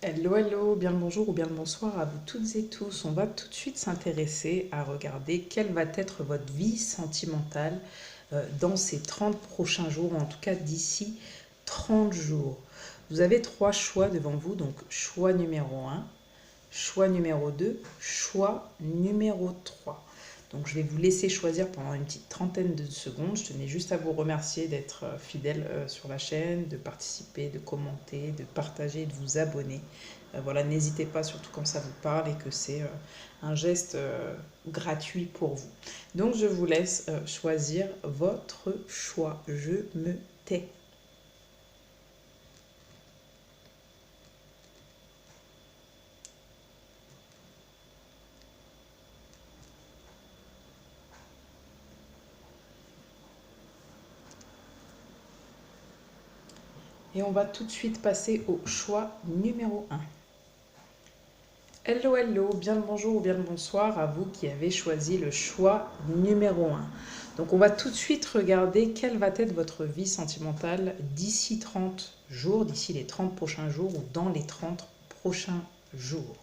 Hello, hello, bien le bonjour ou bien le bonsoir à vous toutes et tous. On va tout de suite s'intéresser à regarder quelle va être votre vie sentimentale dans ces 30 prochains jours, ou en tout cas d'ici 30 jours. Vous avez trois choix devant vous, donc choix numéro un, choix numéro 2, choix numéro 3. Donc je vais vous laisser choisir pendant une petite trentaine de secondes. Je tenais juste à vous remercier d'être fidèle sur la chaîne, de participer, de commenter, de partager, de vous abonner. Voilà, n'hésitez pas, surtout quand ça vous parle et que c'est un geste gratuit pour vous. Donc je vous laisse choisir votre choix. Je me tais. Et on va tout de suite passer au choix numéro un. Hello, hello, bien le bonjour ou bien le bonsoir à vous qui avez choisi le choix numéro un. Donc on va tout de suite regarder quelle va être votre vie sentimentale d'ici 30 jours, d'ici les 30 prochains jours ou dans les 30 prochains jours.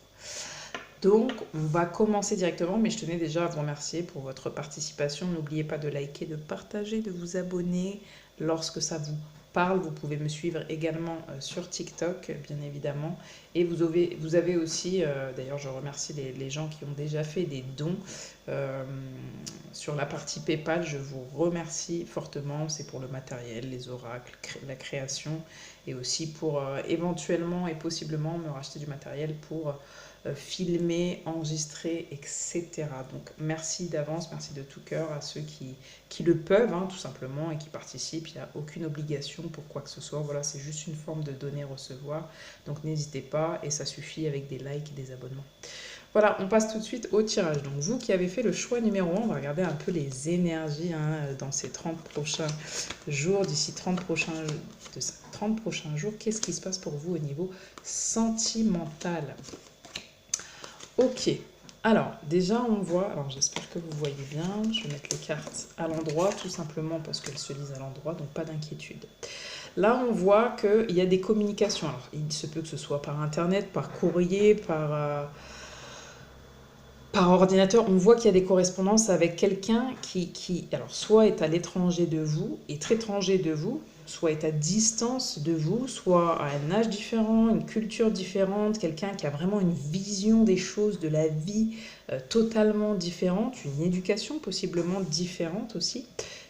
Donc, on va commencer directement, mais je tenais déjà à vous remercier pour votre participation. N'oubliez pas de liker, de partager, de vous abonner lorsque ça vous parle. Vous pouvez me suivre également sur TikTok, bien évidemment. Et vous avez aussi, d'ailleurs, je remercie les gens qui ont déjà fait des dons euh, sur la partie PayPal. Je vous remercie fortement. C'est pour le matériel, les oracles, la création et aussi pour éventuellement et possiblement me racheter du matériel pour filmer, enregistrer, etc. Donc merci d'avance, merci de tout cœur à ceux qui le peuvent, hein, tout simplement, et qui participent. Il n'y a aucune obligation pour quoi que ce soit. Voilà, c'est juste une forme de donner-recevoir. Donc n'hésitez pas, et ça suffit avec des likes et des abonnements. Voilà, on passe tout de suite au tirage. Donc vous qui avez fait le choix numéro 1, on va regarder un peu les énergies dans ces 30 prochains jours, d'ici 30 prochains jours. Qu'est-ce qui se passe pour vous au niveau sentimental? Ok, alors déjà on voit, alors j'espère que vous voyez bien, je vais mettre les cartes à l'endroit tout simplement parce qu'elles se lisent à l'endroit, donc pas d'inquiétude. Là on voit qu'il y a des communications, alors il se peut que ce soit par internet, par courrier, par ordinateur, on voit qu'il y a des correspondances avec quelqu'un qui, alors soit est à l'étranger de vous, est étranger de vous, soit est à distance de vous, soit à un âge différent, une culture différente, quelqu'un qui a vraiment une vision des choses, de la vie totalement différente, une éducation possiblement différente aussi.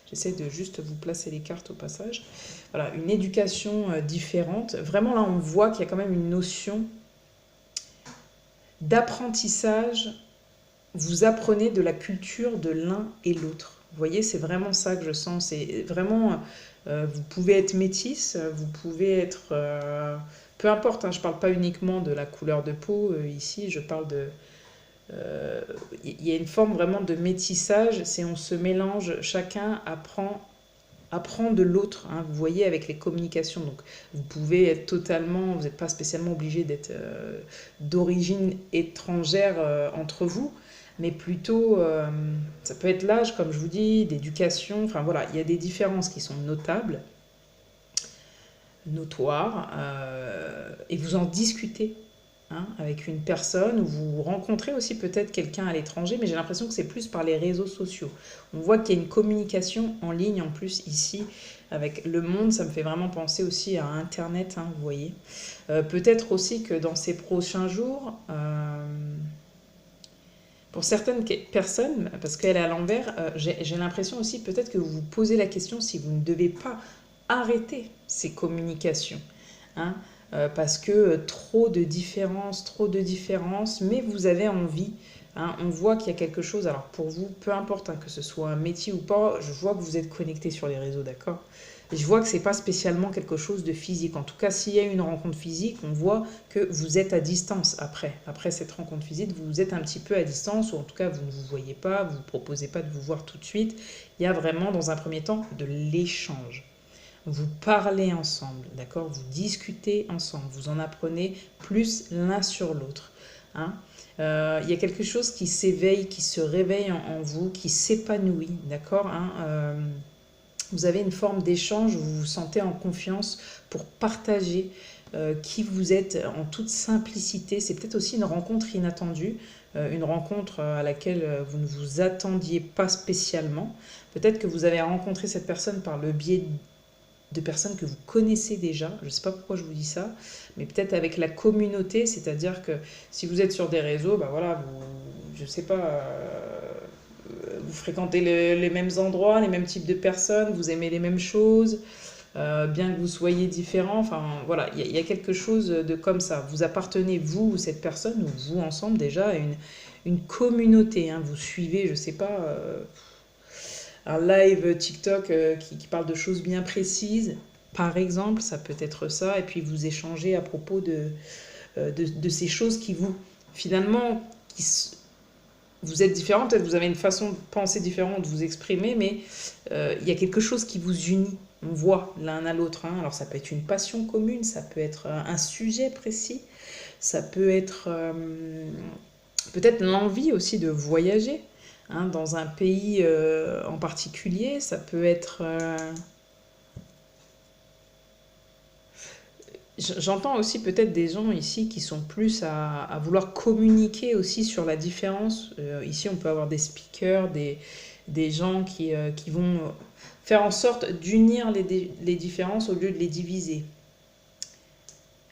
J'essaie de juste vous placer les cartes au passage. Voilà, une éducation différente. Vraiment là, on voit qu'il y a quand même une notion d'apprentissage. Vous apprenez de la culture de l'un et l'autre. Vous voyez, c'est vraiment ça que je sens. C'est vraiment, vous pouvez être métisse, vous pouvez être, peu importe, hein, je ne parle pas uniquement de la couleur de peau ici, je parle de, il y a une forme vraiment de métissage, c'est on se mélange, chacun apprend de l'autre, hein, vous voyez, avec les communications. Donc, vous pouvez être totalement, vous n'êtes pas spécialement obligé d'être d'origine étrangère entre vous, mais plutôt, ça peut être l'âge, comme je vous dis, d'éducation, enfin voilà, il y a des différences qui sont notables, notoires, et vous en discutez, hein, avec une personne, ou vous rencontrez aussi peut-être quelqu'un à l'étranger, mais j'ai l'impression que c'est plus par les réseaux sociaux. On voit qu'il y a une communication en ligne en plus ici avec le monde, ça me fait vraiment penser aussi à Internet, hein, vous voyez. Peut-être aussi que dans ces prochains jours, pour certaines personnes, parce qu'elle est à l'envers, j'ai l'impression aussi peut-être que vous vous posez la question si vous ne devez pas arrêter ces communications, hein, parce que trop de différences, mais vous avez envie. Hein, on voit qu'il y a quelque chose, alors pour vous, peu importe hein, que ce soit un métier ou pas, je vois que vous êtes connecté sur les réseaux, d'accord? Et je vois que c'est pas spécialement quelque chose de physique. En tout cas, s'il y a une rencontre physique, on voit que vous êtes à distance après cette rencontre physique, vous êtes un petit peu à distance, ou en tout cas vous ne vous voyez pas, vous ne proposez pas de vous voir tout de suite. Il y a vraiment dans un premier temps de l'échange. Vous parlez ensemble, d'accord? Vous discutez ensemble, vous en apprenez plus l'un sur l'autre. Hein. Il y a quelque chose qui s'éveille, qui se réveille en vous, qui s'épanouit, d'accord? Hein. Vous avez une forme d'échange, vous vous sentez en confiance pour partager qui vous êtes en toute simplicité. C'est peut-être aussi une rencontre inattendue, une rencontre à laquelle vous ne vous attendiez pas spécialement. Peut-être que vous avez rencontré cette personne par le biais de personnes que vous connaissez déjà. Je ne sais pas pourquoi je vous dis ça, mais peut-être avec la communauté, c'est-à-dire que si vous êtes sur des réseaux, bah voilà, je ne sais pas, vous fréquentez les mêmes endroits, les mêmes types de personnes, vous aimez les mêmes choses, bien que vous soyez différents, enfin voilà, il y a quelque chose de comme ça. Vous appartenez, vous ou cette personne, ou vous ensemble déjà, à une communauté, hein. Vous suivez, je ne sais pas, un live TikTok qui parle de choses bien précises, par exemple, ça peut être ça, et puis vous échangez à propos de ces choses qui vous, finalement, vous êtes différents, peut-être vous avez une façon de penser différente, de vous exprimer, mais il y a quelque chose qui vous unit. On voit l'un à l'autre, hein. Alors ça peut être une passion commune, ça peut être un sujet précis, ça peut être peut-être l'envie aussi de voyager, hein, dans un pays en particulier. Ça peut être... J'entends aussi peut-être des gens ici qui sont plus à vouloir communiquer aussi sur la différence. Ici, on peut avoir des speakers, des gens qui vont faire en sorte d'unir les différences au lieu de les diviser.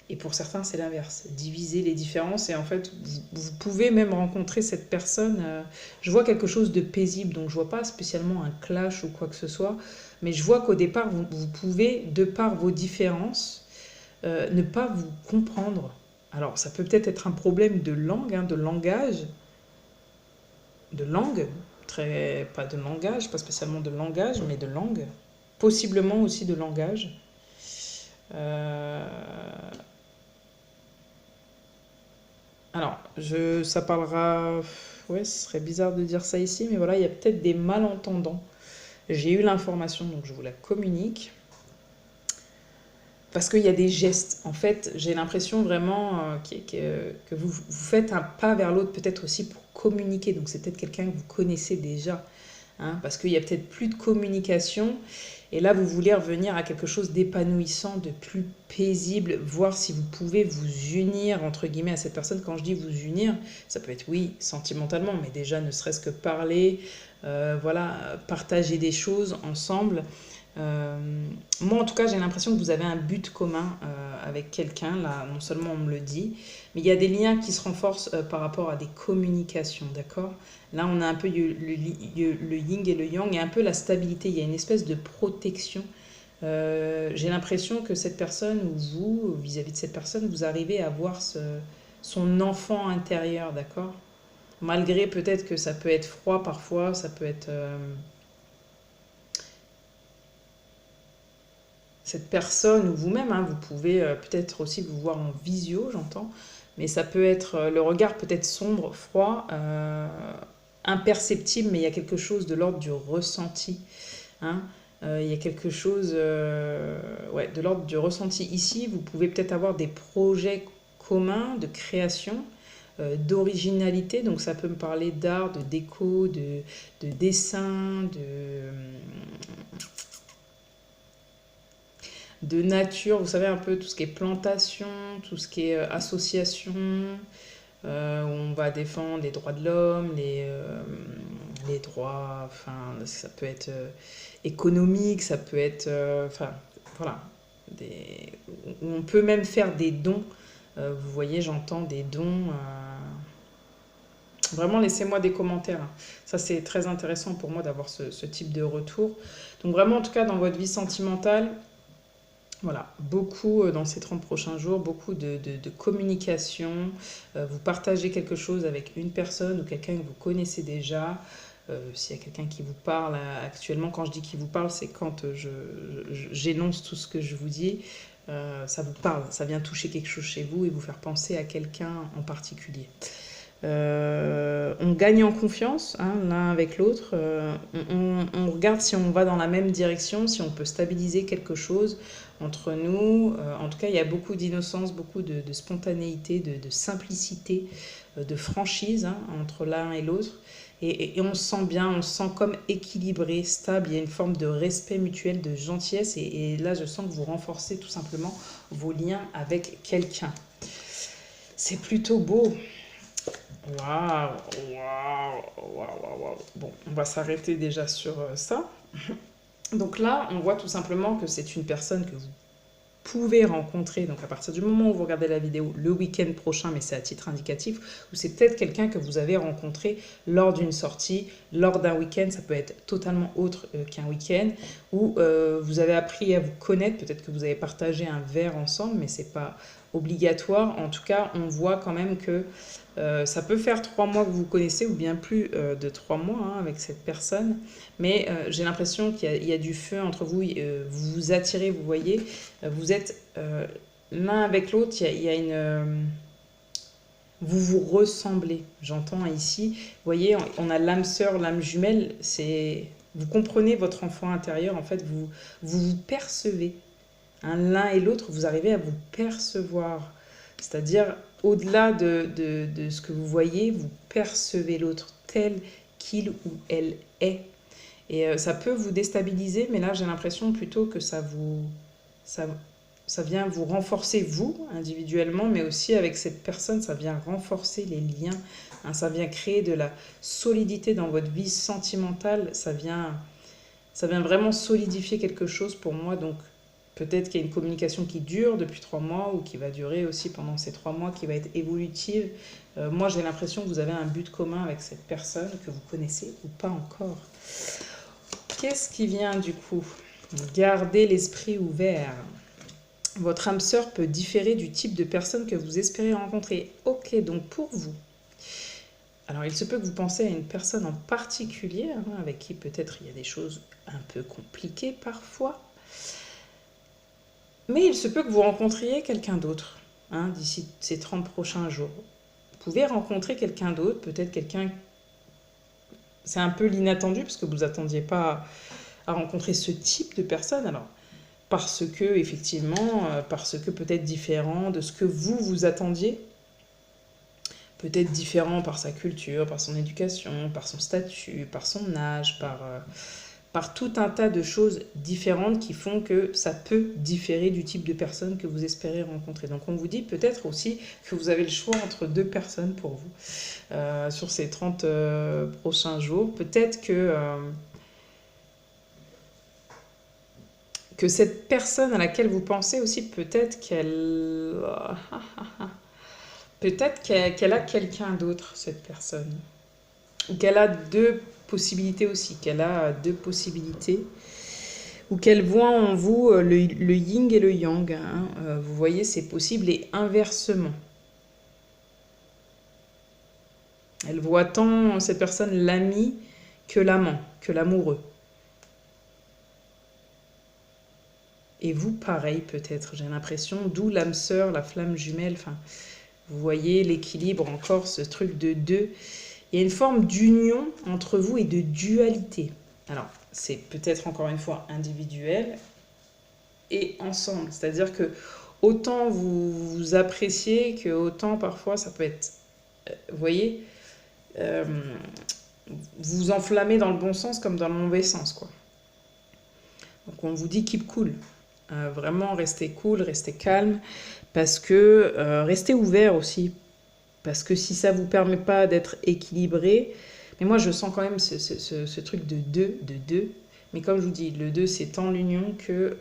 Et pour certains, c'est l'inverse. Diviser les différences. Et en fait, vous pouvez même rencontrer cette personne. Je vois quelque chose de paisible. Donc, je vois pas spécialement un clash ou quoi que ce soit. Mais je vois qu'au départ, vous pouvez, de par vos différences, ne pas vous comprendre. Alors, ça peut peut-être être un problème de langue, hein, de langage. De langue. Pas de langage, pas spécialement de langage, mais de langue. Possiblement aussi de langage. Euh, Alors, ça parlera... Ouais, ce serait bizarre de dire ça ici, mais voilà, il y a peut-être des malentendants. J'ai eu l'information, donc je vous la communique. Parce qu'il y a des gestes. En fait, j'ai l'impression vraiment que vous faites un pas vers l'autre, peut-être aussi pour communiquer. Donc, c'est peut-être quelqu'un que vous connaissez déjà, hein, parce qu'il y a peut-être plus de communication. Et là, vous voulez revenir à quelque chose d'épanouissant, de plus paisible, voir si vous pouvez vous unir, entre guillemets, à cette personne. Quand je dis vous unir, ça peut être, oui, sentimentalement, mais déjà ne serait-ce que parler, voilà, partager des choses ensemble. Euh, Moi, en tout cas, j'ai l'impression que vous avez un but commun avec quelqu'un. Là, non seulement on me le dit, mais il y a des liens qui se renforcent par rapport à des communications, d'accord? Là, on a un peu le yin et le yang et un peu la stabilité. Il y a une espèce de protection. J'ai l'impression que cette personne ou vous, vis-à-vis de cette personne, vous arrivez à voir son enfant intérieur, d'accord? Malgré peut-être que ça peut être froid parfois, ça peut être... cette personne ou vous-même, hein, vous pouvez peut-être aussi vous voir en visio, j'entends, mais ça peut être le regard peut-être sombre, froid, imperceptible, mais il y a quelque chose de l'ordre du ressenti, hein. Il y a quelque chose ouais, de l'ordre du ressenti. Ici, vous pouvez peut-être avoir des projets communs de création, d'originalité, donc ça peut me parler d'art, de déco, de dessin, de nature, vous savez un peu tout ce qui est plantation, tout ce qui est association, où on va défendre les droits de l'homme, les droits, enfin ça peut être économique, ça peut être, enfin voilà, où on peut même faire des dons. Vous voyez, j'entends des dons. Vraiment, laissez-moi des commentaires. Ça, c'est très intéressant pour moi d'avoir ce type de retour. Donc vraiment, en tout cas, dans votre vie sentimentale, voilà, beaucoup dans ces 30 prochains jours, beaucoup de communication. Vous partagez quelque chose avec une personne ou quelqu'un que vous connaissez déjà. S'il y a quelqu'un qui vous parle actuellement, quand je dis qui vous parle, c'est quand j'énonce tout ce que je vous dis. Ça vous parle, ça vient toucher quelque chose chez vous et vous faire penser à quelqu'un en particulier. On gagne en confiance, hein, l'un avec l'autre. On regarde si on va dans la même direction, si on peut stabiliser quelque chose entre nous. En tout cas, il y a beaucoup d'innocence, beaucoup de spontanéité, de simplicité, de franchise, hein, entre l'un et l'autre. Et on se sent bien, on se sent comme équilibré, stable. Il y a une forme de respect mutuel, de gentillesse. Et là, je sens que vous renforcez tout simplement vos liens avec quelqu'un. C'est plutôt beau. Waouh, waouh, waouh, waouh. Bon, on va s'arrêter déjà sur ça. Donc là, on voit tout simplement que c'est une personne que vous pouvez rencontrer, donc à partir du moment où vous regardez la vidéo, le week-end prochain, mais c'est à titre indicatif, ou c'est peut-être quelqu'un que vous avez rencontré lors d'une sortie, lors d'un week-end, ça peut être totalement autre qu'un week-end, où vous avez appris à vous connaître, peut-être que vous avez partagé un verre ensemble, mais c'est pas obligatoire. En tout cas, on voit quand même que ça peut faire 3 mois que vous connaissez, ou bien plus de 3 mois hein, avec cette personne, mais j'ai l'impression qu'il y a du feu entre vous, vous vous attirez, vous voyez, vous êtes l'un avec l'autre, il y a une... vous vous ressemblez, j'entends ici. Vous voyez, on a l'âme sœur, l'âme jumelle, c'est... Vous comprenez votre enfant intérieur, en fait, vous percevez. Hein, l'un et l'autre, vous arrivez à vous percevoir. C'est-à-dire, au-delà de ce que vous voyez, vous percevez l'autre tel qu'il ou elle est. Et ça peut vous déstabiliser, mais là, j'ai l'impression plutôt que ça, ça vient vous renforcer, vous, individuellement, mais aussi avec cette personne, ça vient renforcer les liens. Hein, ça vient créer de la solidité dans votre vie sentimentale. Ça vient vraiment solidifier quelque chose pour moi. Donc, peut-être qu'il y a une communication qui dure depuis 3 mois ou qui va durer aussi pendant ces 3 mois, qui va être évolutive. Moi, j'ai l'impression que vous avez un but commun avec cette personne que vous connaissez ou pas encore. Qu'est-ce qui vient du coup? Gardez l'esprit ouvert. Votre âme sœur peut différer du type de personne que vous espérez rencontrer. Ok, donc pour vous, alors il se peut que vous pensiez à une personne en particulier, hein, avec qui peut-être il y a des choses un peu compliquées parfois, mais il se peut que vous rencontriez quelqu'un d'autre hein, d'ici ces 30 prochains jours. Vous pouvez rencontrer quelqu'un d'autre, peut-être quelqu'un... C'est un peu l'inattendu parce que vous n'attendiez pas à rencontrer ce type de personne. Alors, parce que, effectivement, parce que peut-être différent de ce que vous attendiez. Peut-être différent par sa culture, par son éducation, par son statut, par son âge, par tout un tas de choses différentes qui font que ça peut différer du type de personne que vous espérez rencontrer. Donc on vous dit peut-être aussi que vous avez le choix entre 2 personnes pour vous sur ces 30 prochains jours. Peut-être que cette personne à laquelle vous pensez aussi, peut-être qu'elle a quelqu'un d'autre, cette personne. Ou qu'elle a 2 possibilités aussi, qu'elle a 2 possibilités. Ou qu'elle voit en vous le yin et le yang. Hein. Vous voyez, c'est possible et inversement. Elle voit tant cette personne l'ami que l'amant, que l'amoureux. Et vous, pareil peut-être, j'ai l'impression, d'où l'âme sœur, la flamme jumelle, enfin, vous voyez l'équilibre encore, ce truc de deux. Il y a une forme d'union entre vous et de dualité. Alors, c'est peut-être encore une fois individuel et ensemble. C'est-à-dire que autant vous vous appréciez que autant parfois ça peut être, vous voyez, vous enflammez dans le bon sens comme dans le mauvais sens, quoi. Donc on vous dit keep cool. Vraiment, restez cool, restez calme, parce que restez ouvert aussi. Parce que si ça ne vous permet pas d'être équilibré, mais moi je sens quand même ce truc de deux. Mais comme je vous dis, le 2 c'est tant l'union que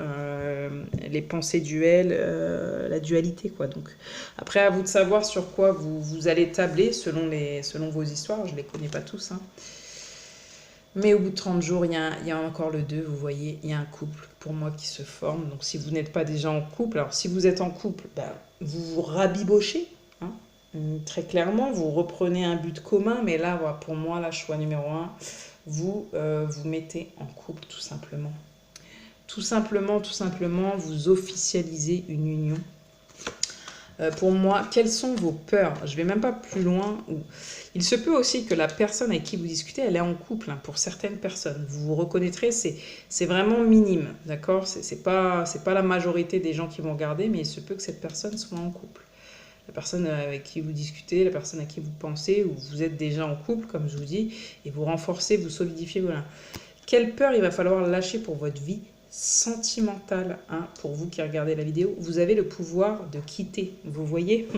les pensées duelles, la dualité quoi. Donc après à vous de savoir sur quoi vous allez tabler selon vos histoires, je ne les connais pas tous. Hein. Mais au bout de 30 jours, il y a encore le 2, vous voyez, il y a un couple pour moi qui se forme. Donc si vous n'êtes pas déjà en couple, alors si vous êtes en couple, ben, vous vous rabibochez. Hein. Très clairement, vous reprenez un but commun, mais là, voilà, pour moi, là, choix numéro 1, vous vous mettez en couple tout simplement. Tout simplement, vous officialisez une union. Pour moi, quelles sont vos peurs? Je ne vais même pas plus loin. Il se peut aussi que la personne avec qui vous discutez, elle est en couple, hein, pour certaines personnes. Vous vous reconnaîtrez, c'est vraiment minime, d'accord? C'est pas la majorité des gens qui vont regarder, mais il se peut que cette personne soit en couple. la personne avec qui vous discutez, la personne à qui vous pensez, ou vous êtes déjà en couple, comme je vous dis, et vous renforcez, vous solidifiez. Voilà. Quelle peur il va falloir lâcher pour votre vie sentimentale, hein, pour vous qui regardez la vidéo. Vous avez le pouvoir de quitter, vous voyez.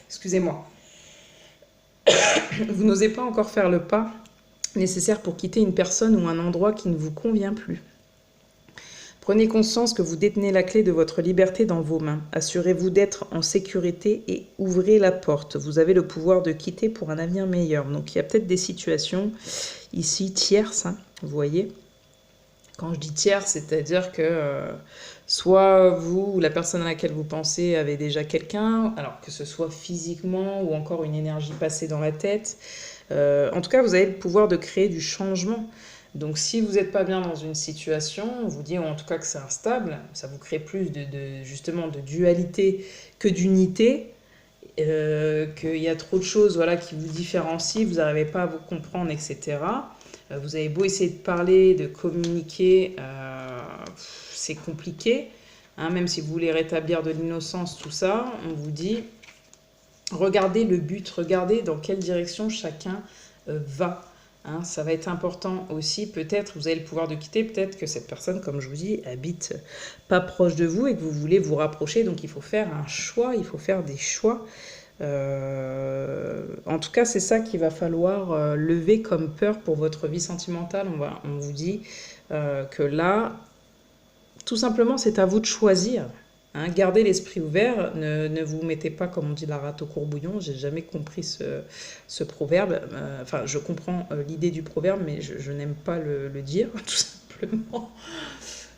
Excusez-moi. Vous n'osez pas encore faire le pas nécessaire pour quitter une personne ou un endroit qui ne vous convient plus. Prenez conscience que vous détenez la clé de votre liberté dans vos mains. Assurez-vous d'être en sécurité et ouvrez la porte. Vous avez le pouvoir de quitter pour un avenir meilleur. Donc il y a peut-être des situations ici tierces, hein, vous voyez. Quand je dis tierces, c'est-à-dire que soit vous ou la personne à laquelle vous pensez avez déjà quelqu'un, alors que ce soit physiquement ou encore une énergie passée dans la tête. En tout cas, vous avez le pouvoir de créer du changement. Donc si vous n'êtes pas bien dans une situation, on vous dit en tout cas que c'est instable, ça vous crée plus justement de dualité que d'unité, qu'il y a trop de choses voilà, qui vous différencient, vous n'arrivez pas à vous comprendre, etc. Vous avez beau essayer de parler, de communiquer, c'est compliqué. Hein, même si vous voulez rétablir de l'innocence, tout ça, on vous dit, regardez le but, regardez dans quelle direction chacun va. Hein, ça va être important aussi, peut-être vous avez le pouvoir de quitter, peut-être que cette personne, comme je vous dis, habite pas proche de vous et que vous voulez vous rapprocher, donc il faut faire un choix, il faut faire des choix. En tout cas, c'est ça qu'il va falloir lever comme peur pour votre vie sentimentale. On vous dit que là, tout simplement, c'est à vous de choisir. Hein, gardez l'esprit ouvert, ne vous mettez pas, comme on dit, la rate au courbouillon. J'ai jamais compris ce proverbe. Enfin, je comprends l'idée du proverbe, mais je n'aime pas le dire, tout simplement.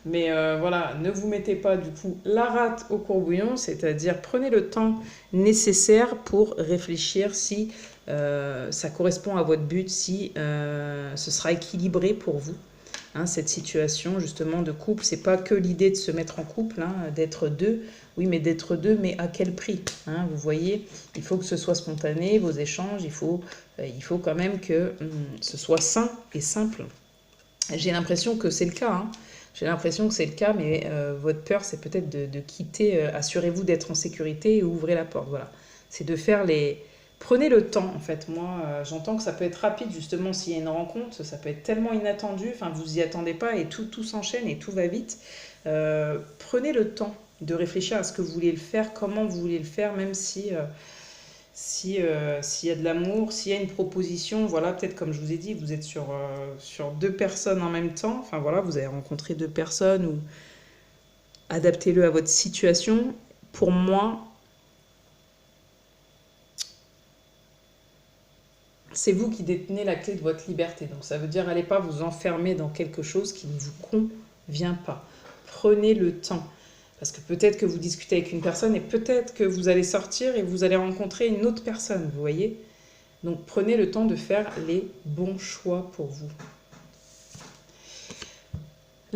Mais voilà, ne vous mettez pas du coup la rate au courbouillon, c'est-à-dire prenez le temps nécessaire pour réfléchir si ça correspond à votre but, si ce sera équilibré pour vous. Hein, cette situation justement de couple, c'est pas que l'idée de se mettre en couple, hein, d'être deux, oui mais d'être deux, mais à quel prix, hein, vous voyez, il faut que ce soit spontané, vos échanges, il faut quand même que ce soit sain et simple. J'ai l'impression que c'est le cas, hein. J'ai l'impression que c'est le cas, mais votre peur, c'est peut-être de quitter, assurez-vous d'être en sécurité et ouvrez la porte, voilà. C'est de faire les... Prenez le temps, en fait. Moi, j'entends que ça peut être rapide, justement, s'il y a une rencontre, ça peut être tellement inattendu, enfin, vous y attendez pas et tout s'enchaîne et tout va vite. Prenez le temps de réfléchir à ce que vous voulez le faire, comment vous voulez le faire, même si... s'il y a de l'amour, s'il y a une proposition, voilà, peut-être comme je vous ai dit, vous êtes sur deux personnes en même temps, enfin voilà, vous avez rencontré deux personnes, ou adaptez-le à votre situation. Pour moi, c'est vous qui détenez la clé de votre liberté, donc ça veut dire allez pas vous enfermer dans quelque chose qui ne vous convient pas. Prenez le temps. Parce que peut-être que vous discutez avec une personne et peut-être que vous allez sortir et vous allez rencontrer une autre personne, vous voyez. Donc prenez le temps de faire les bons choix pour vous.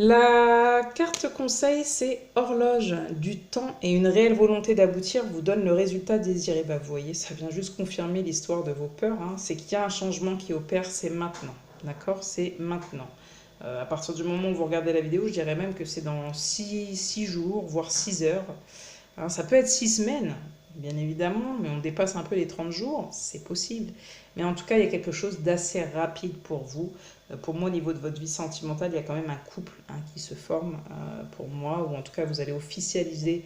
La carte conseil, c'est horloge. Du temps et une réelle volonté d'aboutir vous donne le résultat désiré. Bah, vous voyez, ça vient juste confirmer l'histoire de vos peurs. Hein. C'est qu'il y a un changement qui opère, c'est maintenant. D'accord? C'est maintenant. À partir du moment où vous regardez la vidéo, je dirais même que c'est dans 6 jours, voire 6 heures. Hein, ça peut être 6 semaines, bien évidemment, mais on dépasse un peu les 30 jours, c'est possible. Mais en tout cas, il y a quelque chose d'assez rapide pour vous. Pour moi, au niveau de votre vie sentimentale, il y a quand même un couple qui se forme pour moi, ou en tout cas, vous allez officialiser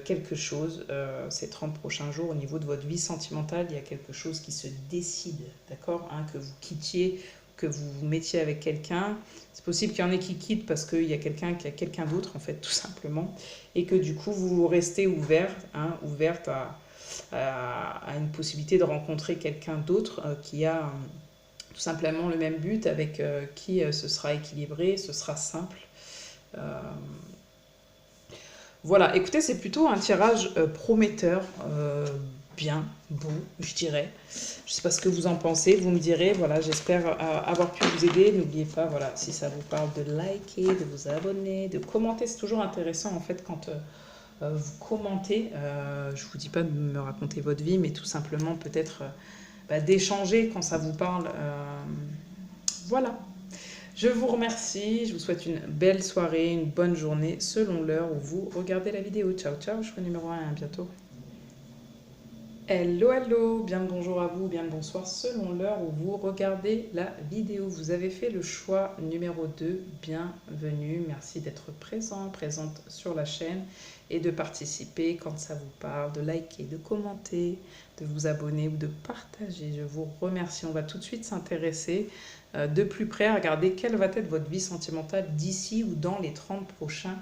quelque chose ces 30 prochains jours. Au niveau de votre vie sentimentale, il y a quelque chose qui se décide, d'accord, hein, que vous quittiez, que vous vous mettiez avec quelqu'un. C'est possible qu'il y en ait qui quittent parce qu'il y a quelqu'un qui a quelqu'un d'autre, en fait, tout simplement. Et que du coup, vous restez ouverte à une possibilité de rencontrer quelqu'un d'autre qui a tout simplement le même but, avec qui ce sera équilibré, ce sera simple. Voilà, écoutez, c'est plutôt un tirage prometteur, bien, beau, je dirais. Je ne sais pas ce que vous en pensez, vous me direz. Voilà, j'espère avoir pu vous aider. N'oubliez pas, voilà, si ça vous parle, de liker, de vous abonner, de commenter. C'est toujours intéressant, en fait, quand vous commentez. Je ne vous dis pas de me raconter votre vie, mais tout simplement, peut-être d'échanger quand ça vous parle. Voilà. Je vous remercie, je vous souhaite une belle soirée, une bonne journée selon l'heure où vous regardez la vidéo. Ciao, ciao, choix numéro 1, à bientôt. Hello, hello, bien le bonjour à vous, bien le bonsoir selon l'heure où vous regardez la vidéo. Vous avez fait le choix numéro 2, bienvenue, merci d'être présent, présente sur la chaîne et de participer quand ça vous parle, de liker, de commenter, de vous abonner ou de partager. Je vous remercie. On va tout de suite s'intéresser de plus près à regarder quelle va être votre vie sentimentale d'ici ou dans les 30 prochains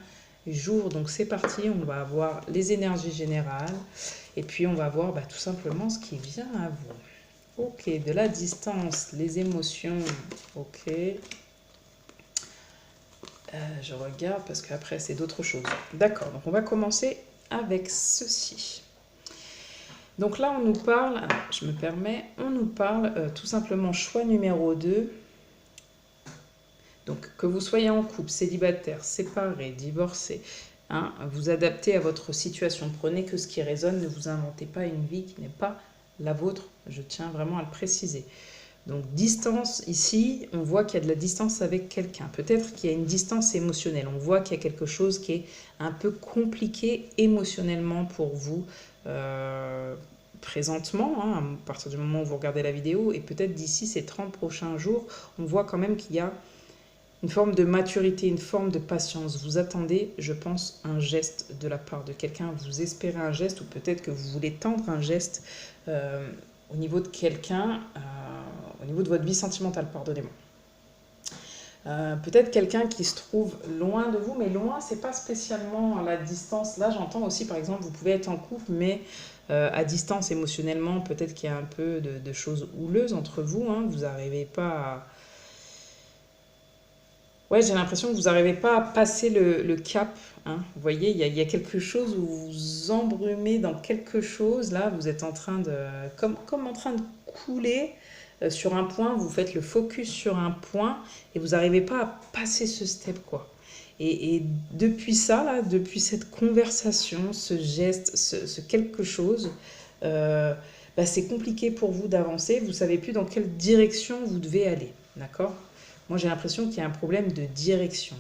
jours. Donc c'est parti, on va avoir les énergies générales. Et puis on va voir tout simplement ce qui vient à vous. Ok, de la distance, les émotions. Ok. Je regarde parce qu'après c'est d'autres choses. D'accord, donc on va commencer avec ceci. Donc là on nous parle, je me permets, on nous parle tout simplement choix numéro 2. Donc que vous soyez en couple, célibataire, séparé, divorcé, hein, vous adaptez à votre situation. Prenez que ce qui résonne, ne vous inventez pas une vie qui n'est pas la vôtre. Je tiens vraiment à le préciser. Donc distance, ici, on voit qu'il y a de la distance avec quelqu'un. Peut-être qu'il y a une distance émotionnelle. On voit qu'il y a quelque chose qui est un peu compliqué émotionnellement pour vous présentement, hein, à partir du moment où vous regardez la vidéo. Et peut-être d'ici ces 30 prochains jours, on voit quand même qu'il y a une forme de maturité, une forme de patience. Vous attendez, je pense, un geste de la part de quelqu'un. Vous espérez un geste ou peut-être que vous voulez tendre un geste au niveau de quelqu'un, au niveau de votre vie sentimentale, pardonnez-moi. Peut-être quelqu'un qui se trouve loin de vous, mais loin, c'est pas spécialement à la distance. Là, j'entends aussi, par exemple, vous pouvez être en couple, mais à distance émotionnellement, peut-être qu'il y a un peu de choses houleuses entre vous. Hein. Vous n'arrivez pas à... Ouais, j'ai l'impression que vous n'arrivez pas à passer le cap. Hein. Vous voyez, il y a quelque chose où vous vous embrumez dans quelque chose. Là, vous êtes en train de... Comme en train de couler sur un point. Vous faites le focus sur un point et vous n'arrivez pas à passer ce step, quoi. Et depuis ça, là, depuis cette conversation, ce geste, ce quelque chose, c'est compliqué pour vous d'avancer. Vous ne savez plus dans quelle direction vous devez aller. D'accord ? Moi, j'ai l'impression qu'il y a un problème de direction,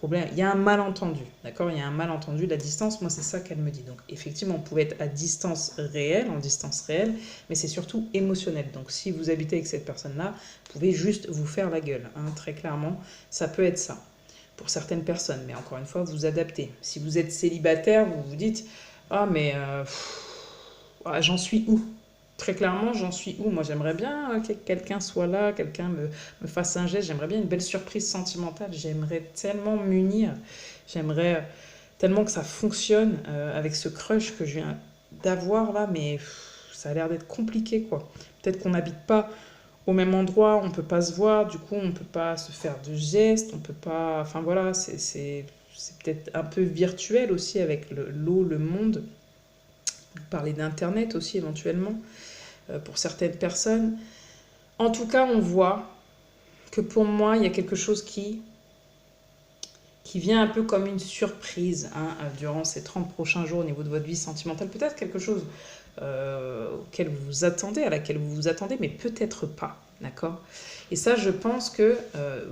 il y a un malentendu, d'accord? Il y a un malentendu, la distance, moi, c'est ça qu'elle me dit. Donc, effectivement, on pouvait être à distance réelle, en distance réelle, mais c'est surtout émotionnel. Donc, si vous habitez avec cette personne-là, vous pouvez juste vous faire la gueule, hein, très clairement. Ça peut être ça, pour certaines personnes, mais encore une fois, vous adaptez. Si vous êtes célibataire, vous vous dites « Ah, mais j'en suis où ?» Très clairement, j'en suis où? Moi, j'aimerais bien que quelqu'un soit là, quelqu'un me fasse un geste. J'aimerais bien une belle surprise sentimentale. J'aimerais tellement m'unir. J'aimerais tellement que ça fonctionne avec ce crush que je viens d'avoir là. Mais ça a l'air d'être compliqué, quoi. Peut-être qu'on n'habite pas au même endroit, on ne peut pas se voir. Du coup, on ne peut pas se faire de gestes. On peut pas... Enfin, voilà, c'est peut-être un peu virtuel aussi avec l'eau, le monde. Vous parlez d'Internet aussi éventuellement pour certaines personnes. En tout cas, on voit que pour moi, il y a quelque chose qui vient un peu comme une surprise hein, durant ces 30 prochains jours au niveau de votre vie sentimentale. Peut-être quelque chose auquel vous vous attendez, à laquelle vous vous attendez, mais peut-être pas. D'accord? Et ça, je pense que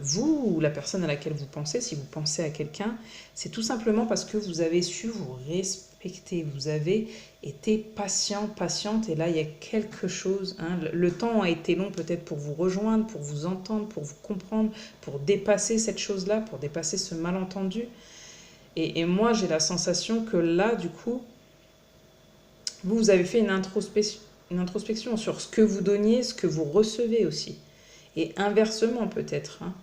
vous ou la personne à laquelle vous pensez, si vous pensez à quelqu'un, c'est tout simplement parce que vous avez su vous respecter, vous avez été patient, patiente, et là, il y a quelque chose. Hein, le temps a été long peut-être pour vous rejoindre, pour vous entendre, pour vous comprendre, pour dépasser cette chose-là, pour dépasser ce malentendu. Et moi, j'ai la sensation que là, du coup, vous avez fait une introspection sur ce que vous donniez, ce que vous recevez aussi. Et inversement peut-être. Hein.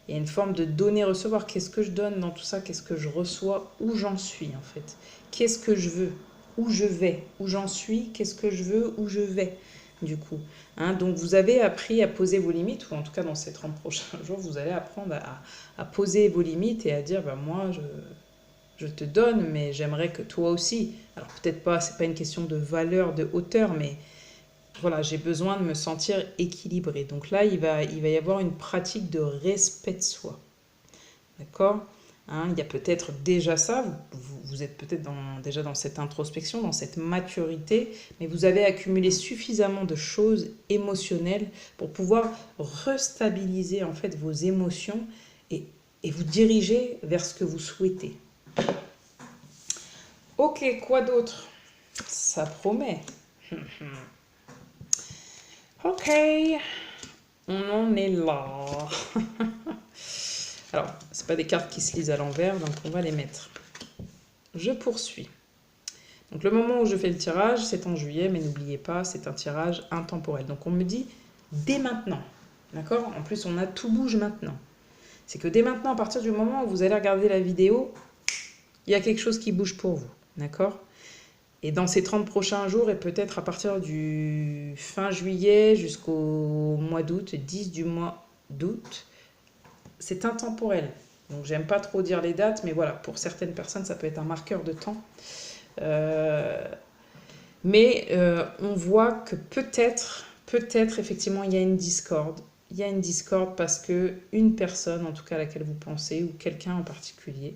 Il y a une forme de donner-recevoir. Qu'est-ce que je donne dans tout ça? Qu'est-ce que je reçois? Où j'en suis en fait? Qu'est-ce que je veux? Où je vais? Où j'en suis? Qu'est-ce que je veux? Où je vais? Du coup. Hein, donc vous avez appris à poser vos limites, ou en tout cas dans ces 30 prochains jours, vous allez apprendre à poser vos limites et à dire moi je te donne, mais j'aimerais que toi aussi. Alors peut-être pas, c'est pas une question de valeur, de hauteur, mais voilà, j'ai besoin de me sentir équilibrée. Donc là, il va y avoir une pratique de respect de soi. D'accord? Hein, il y a peut-être déjà ça, vous êtes peut-être déjà dans cette introspection, dans cette maturité, mais vous avez accumulé suffisamment de choses émotionnelles pour pouvoir restabiliser en fait vos émotions et vous diriger vers ce que vous souhaitez. Ok, quoi d'autre? Ça promet. Ok, on en est là. Alors, c'est pas des cartes qui se lisent à l'envers, donc on va les mettre. Je poursuis. Donc le moment où je fais le tirage, c'est en juillet, mais n'oubliez pas, c'est un tirage intemporel. Donc on me dit dès maintenant, d'accord? En plus, on a tout bouge maintenant. C'est que dès maintenant, à partir du moment où vous allez regarder la vidéo, il y a quelque chose qui bouge pour vous, d'accord? Et dans ces 30 prochains jours, et peut-être à partir du fin juillet jusqu'au mois d'août, 10 du mois d'août, c'est intemporel. Donc j'aime pas trop dire les dates, mais voilà, pour certaines personnes, ça peut être un marqueur de temps. On voit que peut-être effectivement, il y a une discorde. Il y a une discorde parce que une personne, en tout cas à laquelle vous pensez, ou quelqu'un en particulier,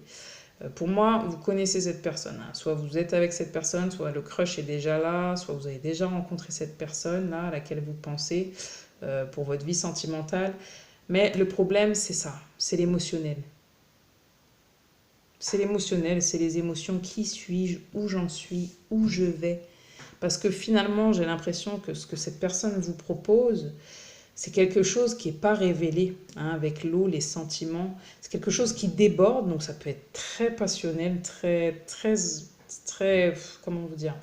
pour moi, vous connaissez cette personne. Hein. Soit vous êtes avec cette personne, soit le crush est déjà là, soit vous avez déjà rencontré cette personne-là à laquelle vous pensez pour votre vie sentimentale. Mais le problème, c'est ça, c'est l'émotionnel. C'est l'émotionnel, c'est les émotions. Qui suis-je? Où j'en suis? Où je vais? Parce que finalement, j'ai l'impression que ce que cette personne vous propose, c'est quelque chose qui n'est pas révélé, hein, avec l'eau, les sentiments. C'est quelque chose qui déborde, donc ça peut être très passionnel, très, comment vous dire?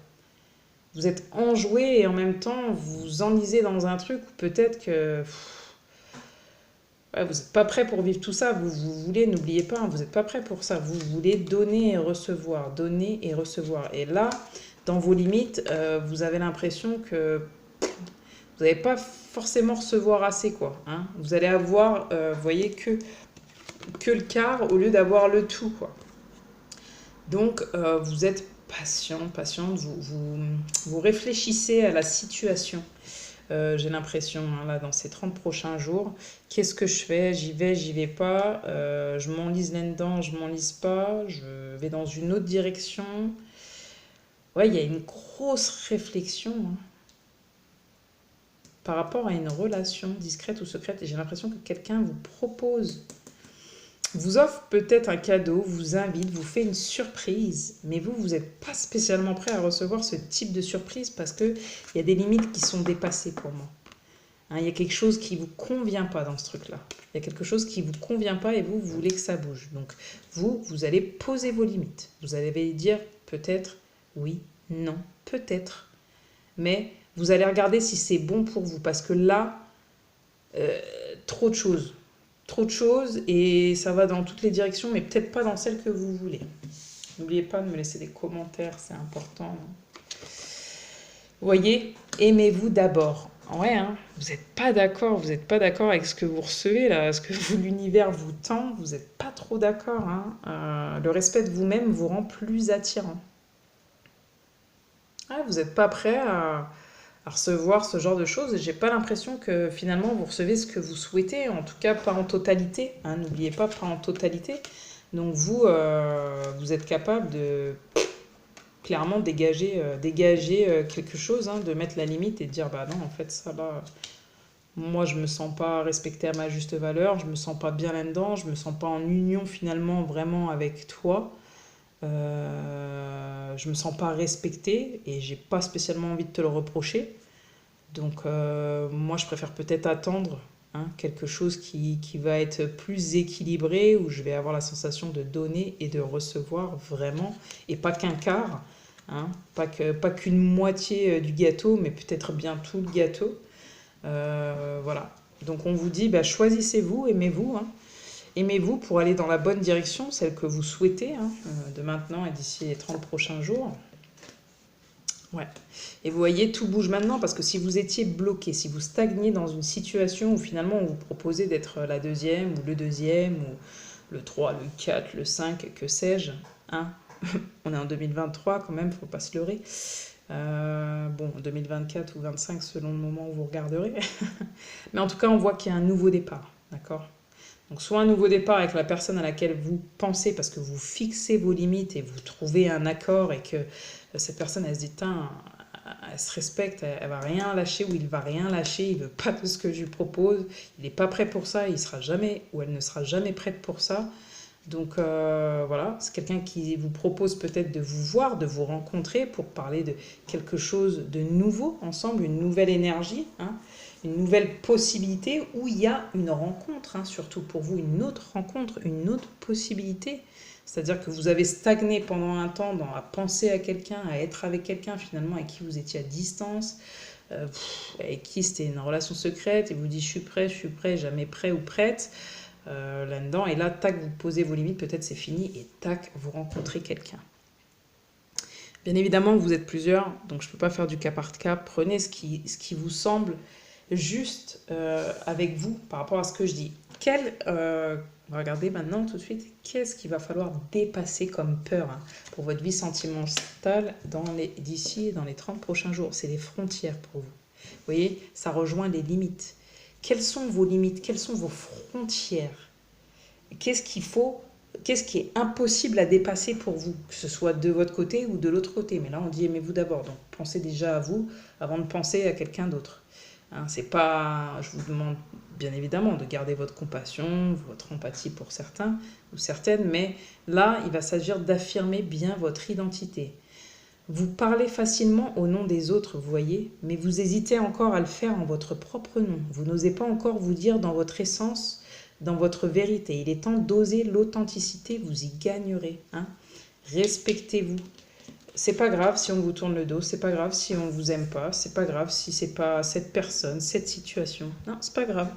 Vous êtes enjoué et en même temps, vous vous enlisez dans un truc où peut-être que ouais, vous n'êtes pas prêt pour vivre tout ça. Vous voulez, n'oubliez pas, hein, vous n'êtes pas prêt pour ça. Vous voulez donner et recevoir, donner et recevoir. Et là, dans vos limites, vous avez l'impression que vous n'allez pas forcément recevoir assez, quoi. Hein. Vous allez avoir, vous voyez, que le quart au lieu d'avoir le tout, quoi. Donc, vous êtes patient, patiente, vous réfléchissez à la situation. J'ai l'impression, hein, là, dans ces 30 prochains jours, qu'est-ce que je fais? J'y vais pas, je m'enlise là-dedans, je m'enlise pas, je vais dans une autre direction. Ouais, il y a une grosse réflexion, hein, par rapport à une relation discrète ou secrète. Et j'ai l'impression que quelqu'un vous propose, vous offre peut-être un cadeau, vous invite, vous fait une surprise, mais vous n'êtes pas spécialement prêt à recevoir ce type de surprise parce qu'il y a des limites qui sont dépassées pour moi. Hein, il y a quelque chose qui ne vous convient pas dans ce truc-là. Il y a quelque chose qui ne vous convient pas et vous voulez que ça bouge. Donc vous allez poser vos limites. Vous allez dire peut-être, oui, non, peut-être. Mais vous allez regarder si c'est bon pour vous parce que là, trop de choses. Trop de choses et ça va dans toutes les directions, mais peut-être pas dans celle que vous voulez. N'oubliez pas de me laisser des commentaires, c'est important. Vous voyez, aimez-vous d'abord. Ouais, hein, vous n'êtes pas d'accord avec ce que vous recevez là, ce que l'univers vous tend, vous n'êtes pas trop d'accord. Hein. Le respect de vous-même vous rend plus attirant. Ah, vous n'êtes pas prêt à recevoir ce genre de choses. Et j'ai pas l'impression que finalement vous recevez ce que vous souhaitez, en tout cas pas en totalité. Hein, n'oubliez pas, pas en totalité. Donc vous êtes capable de clairement dégager quelque chose, hein, de mettre la limite et de dire bah non, en fait ça là, moi je me sens pas respectée à ma juste valeur, je me sens pas bien là-dedans, je me sens pas en union finalement vraiment avec toi. Je me sens pas respectée et j'ai pas spécialement envie de te le reprocher. Donc moi je préfère peut-être attendre, hein, quelque chose qui va être plus équilibré, où je vais avoir la sensation de donner et de recevoir vraiment, et pas qu'un quart, hein, pas qu'une moitié du gâteau, mais peut-être bien tout le gâteau. Voilà. Donc on vous dit, bah, choisissez-vous, aimez-vous. Hein. Aimez-vous pour aller dans la bonne direction, celle que vous souhaitez, hein, de maintenant et d'ici les 30 prochains jours. Ouais. Et vous voyez, tout bouge maintenant parce que si vous étiez bloqué, si vous stagniez dans une situation où finalement on vous proposait d'être la deuxième ou le 3, le 4, le 5, que sais-je, hein. On est en 2023 quand même, faut pas se leurrer. Bon, 2024 ou 25 selon le moment où vous regarderez. Mais en tout cas, on voit qu'il y a un nouveau départ, d'accord? Donc soit un nouveau départ avec la personne à laquelle vous pensez parce que vous fixez vos limites et vous trouvez un accord et que cette personne, elle se dit, elle se respecte, elle va rien lâcher ou il va rien lâcher, il veut pas de ce que je lui propose, il n'est pas prêt pour ça, il sera jamais ou elle ne sera jamais prête pour ça. Donc voilà, c'est quelqu'un qui vous propose peut-être de vous voir, de vous rencontrer pour parler de quelque chose de nouveau ensemble, une nouvelle énergie, hein, une nouvelle possibilité où il y a une rencontre, hein, surtout pour vous, une autre rencontre, une autre possibilité. C'est-à-dire que vous avez stagné pendant un temps à penser à quelqu'un, à être avec quelqu'un finalement avec qui vous étiez à distance, avec qui c'était une relation secrète et vous dites je suis prêt, jamais prêt ou prête là-dedans. Et là, tac, vous posez vos limites, peut-être c'est fini et tac, vous rencontrez quelqu'un. Bien évidemment, vous êtes plusieurs, donc je ne peux pas faire du cas par cas. Prenez ce qui vous semble juste avec vous par rapport à ce que je dis. Regardez maintenant tout de suite, qu'est-ce qu'il va falloir dépasser comme peur hein, pour votre vie sentimentale d'ici et dans les 30 prochains jours. C'est les frontières pour vous. Vous voyez, ça rejoint les limites. Quelles sont vos limites? Quelles sont vos frontières? Qu'est-ce qui est impossible à dépasser pour vous, que ce soit de votre côté ou de l'autre côté? Mais là, on dit aimez-vous d'abord. Donc, pensez déjà à vous avant de penser à quelqu'un d'autre. Hein, c'est pas, je vous demande bien évidemment de garder votre compassion, votre empathie pour certains ou certaines, mais là, il va s'agir d'affirmer bien votre identité. Vous parlez facilement au nom des autres, vous voyez, mais vous hésitez encore à le faire en votre propre nom. Vous n'osez pas encore vous dire dans votre essence, dans votre vérité. Il est temps d'oser l'authenticité, vous y gagnerez. Hein. Respectez-vous. C'est pas grave si on vous tourne le dos, c'est pas grave si on vous aime pas, c'est pas grave si c'est pas cette personne, cette situation. Non, c'est pas grave.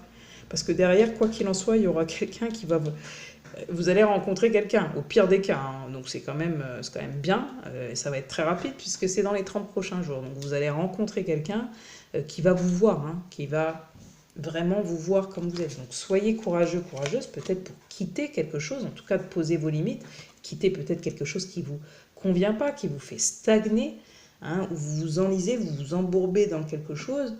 Parce que derrière, quoi qu'il en soit, il y aura quelqu'un qui va vous allez rencontrer quelqu'un, au pire des cas. Hein. Donc c'est quand même bien, et ça va être très rapide puisque c'est dans les 30 prochains jours. Donc vous allez rencontrer quelqu'un qui va vous voir, hein, qui va vraiment vous voir comme vous êtes. Donc soyez courageux, courageuse, peut-être pour quitter quelque chose, en tout cas de poser vos limites, quitter peut-être quelque chose qui vous convient pas, qui vous fait stagner, hein, où vous vous enlisez, vous vous embourbez dans quelque chose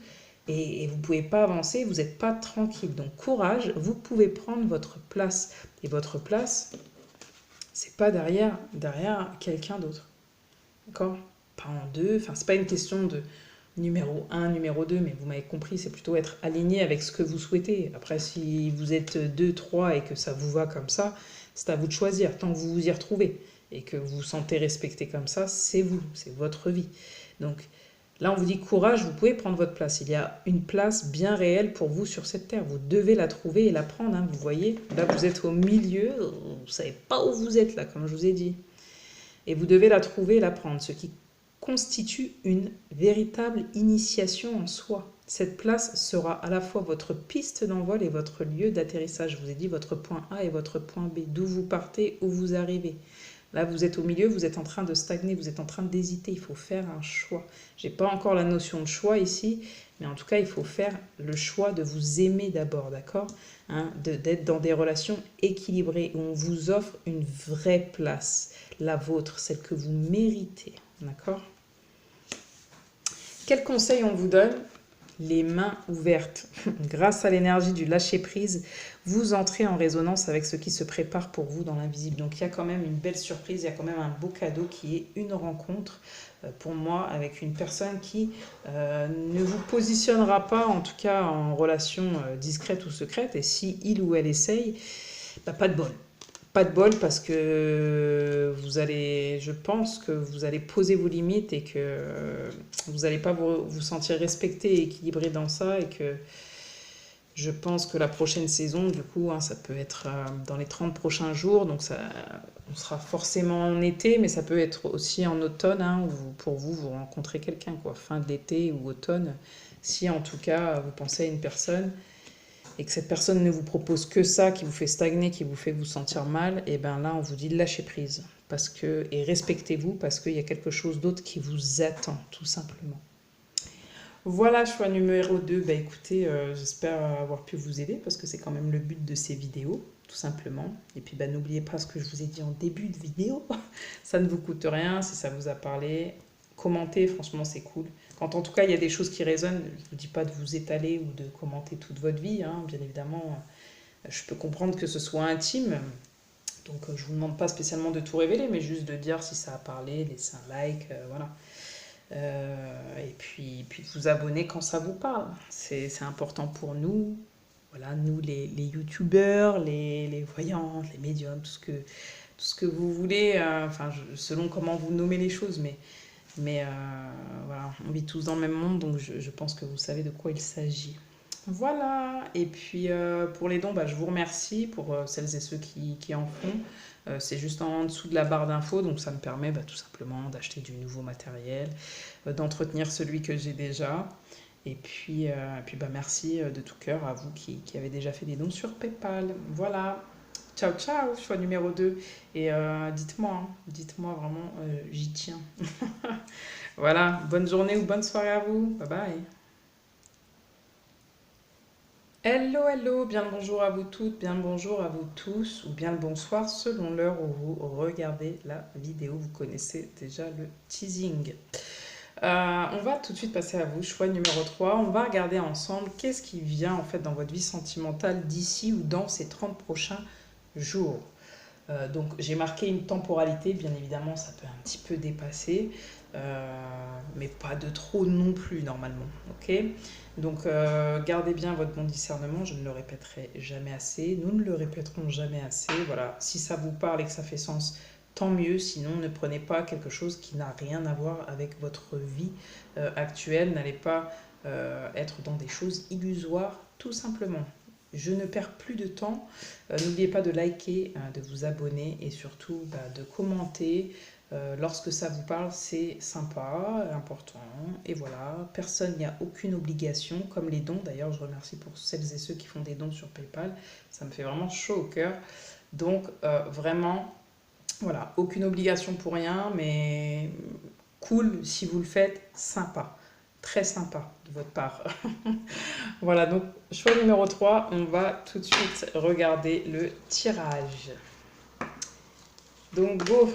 et vous ne pouvez pas avancer, vous n'êtes pas tranquille. Donc courage, vous pouvez prendre votre place. Et votre place, c'est pas derrière quelqu'un d'autre. D'accord? Pas en deux, enfin c'est pas une question de numéro 1, numéro 2, mais vous m'avez compris, c'est plutôt être aligné avec ce que vous souhaitez. Après, si vous êtes 2, 3 et que ça vous va comme ça, c'est à vous de choisir, tant que vous vous y retrouvez et que vous vous sentez respecté comme ça, c'est vous, c'est votre vie. Donc là, on vous dit courage, vous pouvez prendre votre place. Il y a une place bien réelle pour vous sur cette terre. Vous devez la trouver et la prendre. Hein. Vous voyez, là, vous êtes au milieu. Vous ne savez pas où vous êtes, là, comme je vous ai dit. Et vous devez la trouver et la prendre, ce qui constitue une véritable initiation en soi. Cette place sera à la fois votre piste d'envol et votre lieu d'atterrissage. Je vous ai dit votre point A et votre point B. D'où vous partez, où vous arrivez. Là, vous êtes au milieu, vous êtes en train de stagner, vous êtes en train d'hésiter. Il faut faire un choix. Je n'ai pas encore la notion de choix ici, mais en tout cas, il faut faire le choix de vous aimer d'abord, d'accord, hein, d'être dans des relations équilibrées où on vous offre une vraie place, la vôtre, celle que vous méritez, d'accord? Quel conseil on vous donne? Les mains ouvertes. Grâce à l'énergie du lâcher-prise, vous entrez en résonance avec ce qui se prépare pour vous dans l'invisible. Donc il y a quand même une belle surprise, il y a quand même un beau cadeau qui est une rencontre pour moi avec une personne qui ne vous positionnera pas, en tout cas en relation discrète ou secrète. Et si il ou elle essaye, bah, pas de bol. Pas de bol parce que je pense que vous allez poser vos limites et que vous n'allez pas vous sentir respecté et équilibré dans ça et que je pense que la prochaine saison, du coup, hein, ça peut être dans les 30 prochains jours, donc ça, on sera forcément en été, mais ça peut être aussi en automne, hein, où pour vous rencontrez quelqu'un, quoi, fin de l'été ou automne, si en tout cas vous pensez à une personne et que cette personne ne vous propose que ça, qui vous fait stagner, qui vous fait vous sentir mal, et bien là, on vous dit lâchez prise. Et respectez-vous, parce qu'il y a quelque chose d'autre qui vous attend, tout simplement. Voilà, choix numéro 2. Bah, écoutez, j'espère avoir pu vous aider, parce que c'est quand même le but de ces vidéos, tout simplement. Et puis, bah, n'oubliez pas ce que je vous ai dit en début de vidéo. Ça ne vous coûte rien, si ça vous a parlé. Commentez, franchement, c'est cool. Quand en tout cas il y a des choses qui résonnent, je ne vous dis pas de vous étaler ou de commenter toute votre vie, hein. Bien évidemment, je peux comprendre que ce soit intime, donc je ne vous demande pas spécialement de tout révéler, mais juste de dire si ça a parlé, laisser un like, voilà. Et puis de vous abonner quand ça vous parle. C'est important pour nous. Voilà, nous les youtubeurs, les voyantes, les médiums, tout ce que vous voulez, enfin, selon comment vous nommez les choses, mais voilà, on vit tous dans le même monde, donc je pense que vous savez de quoi il s'agit. Voilà, et puis pour les dons, bah, je vous remercie pour celles et ceux qui en font. C'est juste en dessous de la barre d'infos, donc ça me permet bah, tout simplement d'acheter du nouveau matériel, d'entretenir celui que j'ai déjà. Et puis bah, merci de tout cœur à vous qui avez déjà fait des dons sur PayPal. Voilà. Ciao, ciao, choix numéro 2. Et dites-moi, hein, dites-moi vraiment, j'y tiens. Voilà, bonne journée ou bonne soirée à vous. Bye bye. Hello, hello, bien le bonjour à vous toutes, bien le bonjour à vous tous, ou bien le bonsoir selon l'heure où vous regardez la vidéo. Vous connaissez déjà le teasing. On va tout de suite passer à vous, choix numéro 3. On va regarder ensemble qu'est-ce qui vient en fait dans votre vie sentimentale d'ici ou dans ces 30 prochains jours. Donc j'ai marqué une temporalité, bien évidemment ça peut un petit peu dépasser, mais pas de trop non plus normalement. Ok. Donc gardez bien votre bon discernement, je ne le répéterai jamais assez, nous ne le répéterons jamais assez. Voilà, si ça vous parle et que ça fait sens, tant mieux, sinon ne prenez pas quelque chose qui n'a rien à voir avec votre vie actuelle, n'allez pas être dans des choses illusoires tout simplement. Je ne perds plus de temps. N'oubliez pas de liker, de vous abonner et surtout bah, de commenter. Lorsque ça vous parle, c'est sympa, important. Et voilà, personne, il n'y a aucune obligation, comme les dons. D'ailleurs, je remercie pour celles et ceux qui font des dons sur PayPal. Ça me fait vraiment chaud au cœur. Donc, vraiment, voilà, aucune obligation pour rien, mais cool si vous le faites, sympa. Très sympa de votre part. Voilà, donc choix numéro 3, on va tout de suite regarder le tirage. Donc go,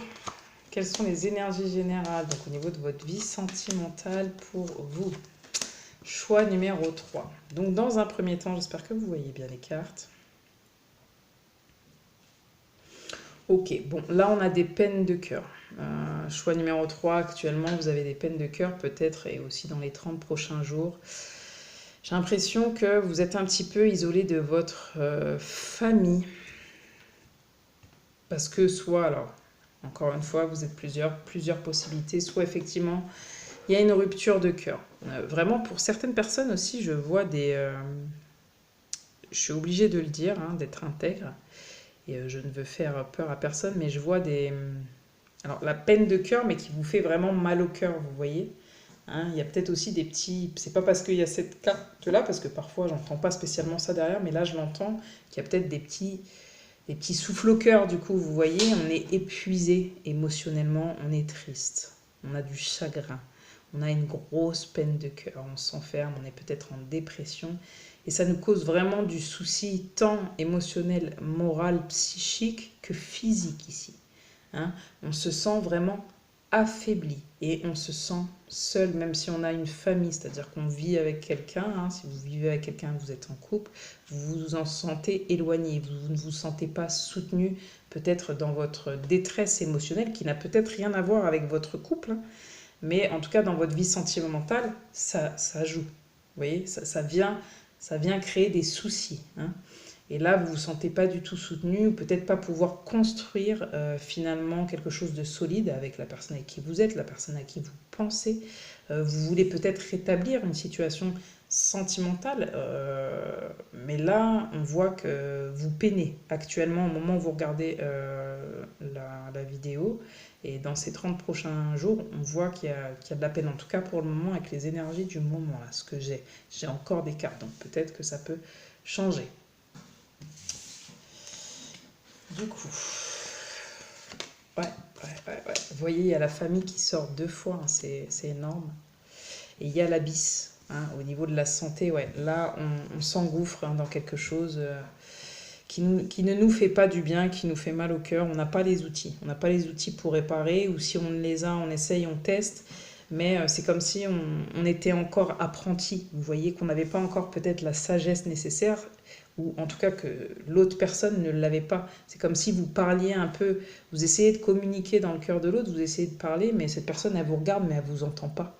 quelles sont les énergies générales donc, au niveau de votre vie sentimentale pour vous? Choix numéro 3. Donc dans un premier temps, j'espère que vous voyez bien les cartes. Ok, bon, là on a des peines de cœur. Choix numéro 3, actuellement vous avez des peines de cœur peut-être et aussi dans les 30 prochains jours. J'ai l'impression que vous êtes un petit peu isolé de votre famille. Parce que soit, alors, encore une fois, vous êtes plusieurs possibilités. Soit effectivement, il y a une rupture de cœur. Vraiment, pour certaines personnes aussi, je vois des... je suis obligée de le dire, hein, d'être intègre. Et je ne veux faire peur à personne, mais je vois des... alors, la peine de cœur, mais qui vous fait vraiment mal au cœur, vous voyez. Hein, il y a peut-être aussi des petits... C'est pas parce qu'il y a cette carte-là, parce que parfois, j'entends pas spécialement ça derrière, mais là, je l'entends, qu'il y a peut-être des petits souffles au cœur, du coup, vous voyez, on est épuisé émotionnellement, on est triste, on a du chagrin, on a une grosse peine de cœur, on s'enferme, on est peut-être en dépression, et ça nous cause vraiment du souci tant émotionnel, moral, psychique que physique ici. Hein. On se sent vraiment affaibli et on se sent seul, même si on a une famille, c'est-à-dire qu'on vit avec quelqu'un. Hein, si vous vivez avec quelqu'un, vous êtes en couple, vous vous en sentez éloigné, vous ne vous sentez pas soutenu, peut-être dans votre détresse émotionnelle, qui n'a peut-être rien à voir avec votre couple, hein, mais en tout cas dans votre vie sentimentale, ça joue. Vous voyez, ça vient créer des soucis. Hein. Et là, vous ne vous sentez pas du tout soutenu, ou peut-être pas pouvoir construire finalement quelque chose de solide avec la personne avec qui vous êtes, la personne à qui vous pensez. Vous voulez peut-être rétablir une situation sentimentale, mais là, on voit que vous peinez actuellement au moment où vous regardez la vidéo. Et dans ces 30 prochains jours, on voit qu'il y a de la peine, en tout cas pour le moment, avec les énergies du moment, là, ce que j'ai. J'ai encore des cartes, donc peut-être que ça peut changer. Du coup, ouais. Vous voyez, il y a la famille qui sort 2 fois, hein, c'est énorme. Et il y a l'abysse, hein, au niveau de la santé, ouais. Là, on s'engouffre hein, dans quelque chose qui ne nous fait pas du bien, qui nous fait mal au cœur. On n'a pas les outils. On n'a pas les outils pour réparer, ou si on les a, on essaye, on teste. Mais c'est comme si on était encore apprenti. Vous voyez qu'on n'avait pas encore peut-être la sagesse nécessaire, ou en tout cas que l'autre personne ne l'avait pas. C'est comme si vous parliez un peu, vous essayez de communiquer dans le cœur de l'autre, vous essayez de parler, mais cette personne, elle vous regarde, mais elle ne vous entend pas.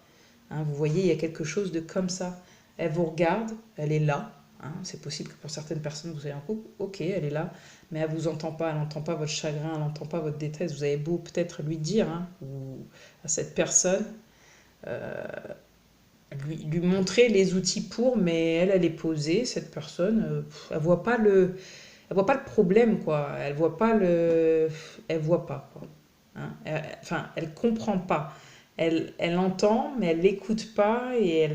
Hein, vous voyez, il y a quelque chose de comme ça. Elle vous regarde, elle est là. Hein, c'est possible que pour certaines personnes, vous soyez en couple, ok, elle est là, mais elle vous entend pas, elle n'entend pas votre chagrin, elle n'entend pas votre détresse. Vous avez beau peut-être lui dire, hein, ou à cette personne, euh, lui montrer les outils pour, mais elle est posée, cette personne, elle voit pas le problème, quoi. Elle voit pas, quoi. Hein. Enfin, elle comprend pas. Elle entend, mais elle l'écoute pas et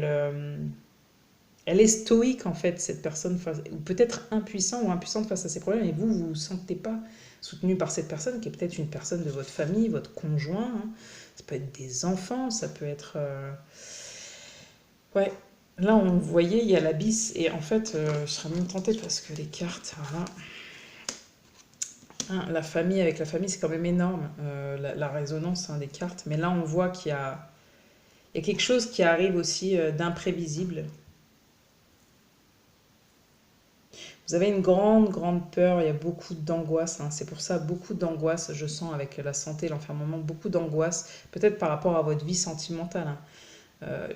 elle est stoïque, en fait, cette personne, ou peut-être impuissant ou impuissante face à ses problèmes, et vous vous sentez pas soutenu par cette personne, qui est peut-être une personne de votre famille, votre conjoint, hein. Ça peut être des enfants, ça peut être... Ouais, là, on voyait, il y a l'abysse, et en fait, je serais même tentée parce que les cartes, voilà. Hein, la famille, avec la famille, c'est quand même énorme, la résonance, hein, des cartes, mais là, on voit il y a quelque chose qui arrive aussi d'imprévisible. Vous avez une grande, grande peur, il y a beaucoup d'angoisse, hein. C'est pour ça, beaucoup d'angoisse, je sens avec la santé, l'enfermement, beaucoup d'angoisse, peut-être par rapport à votre vie sentimentale, hein.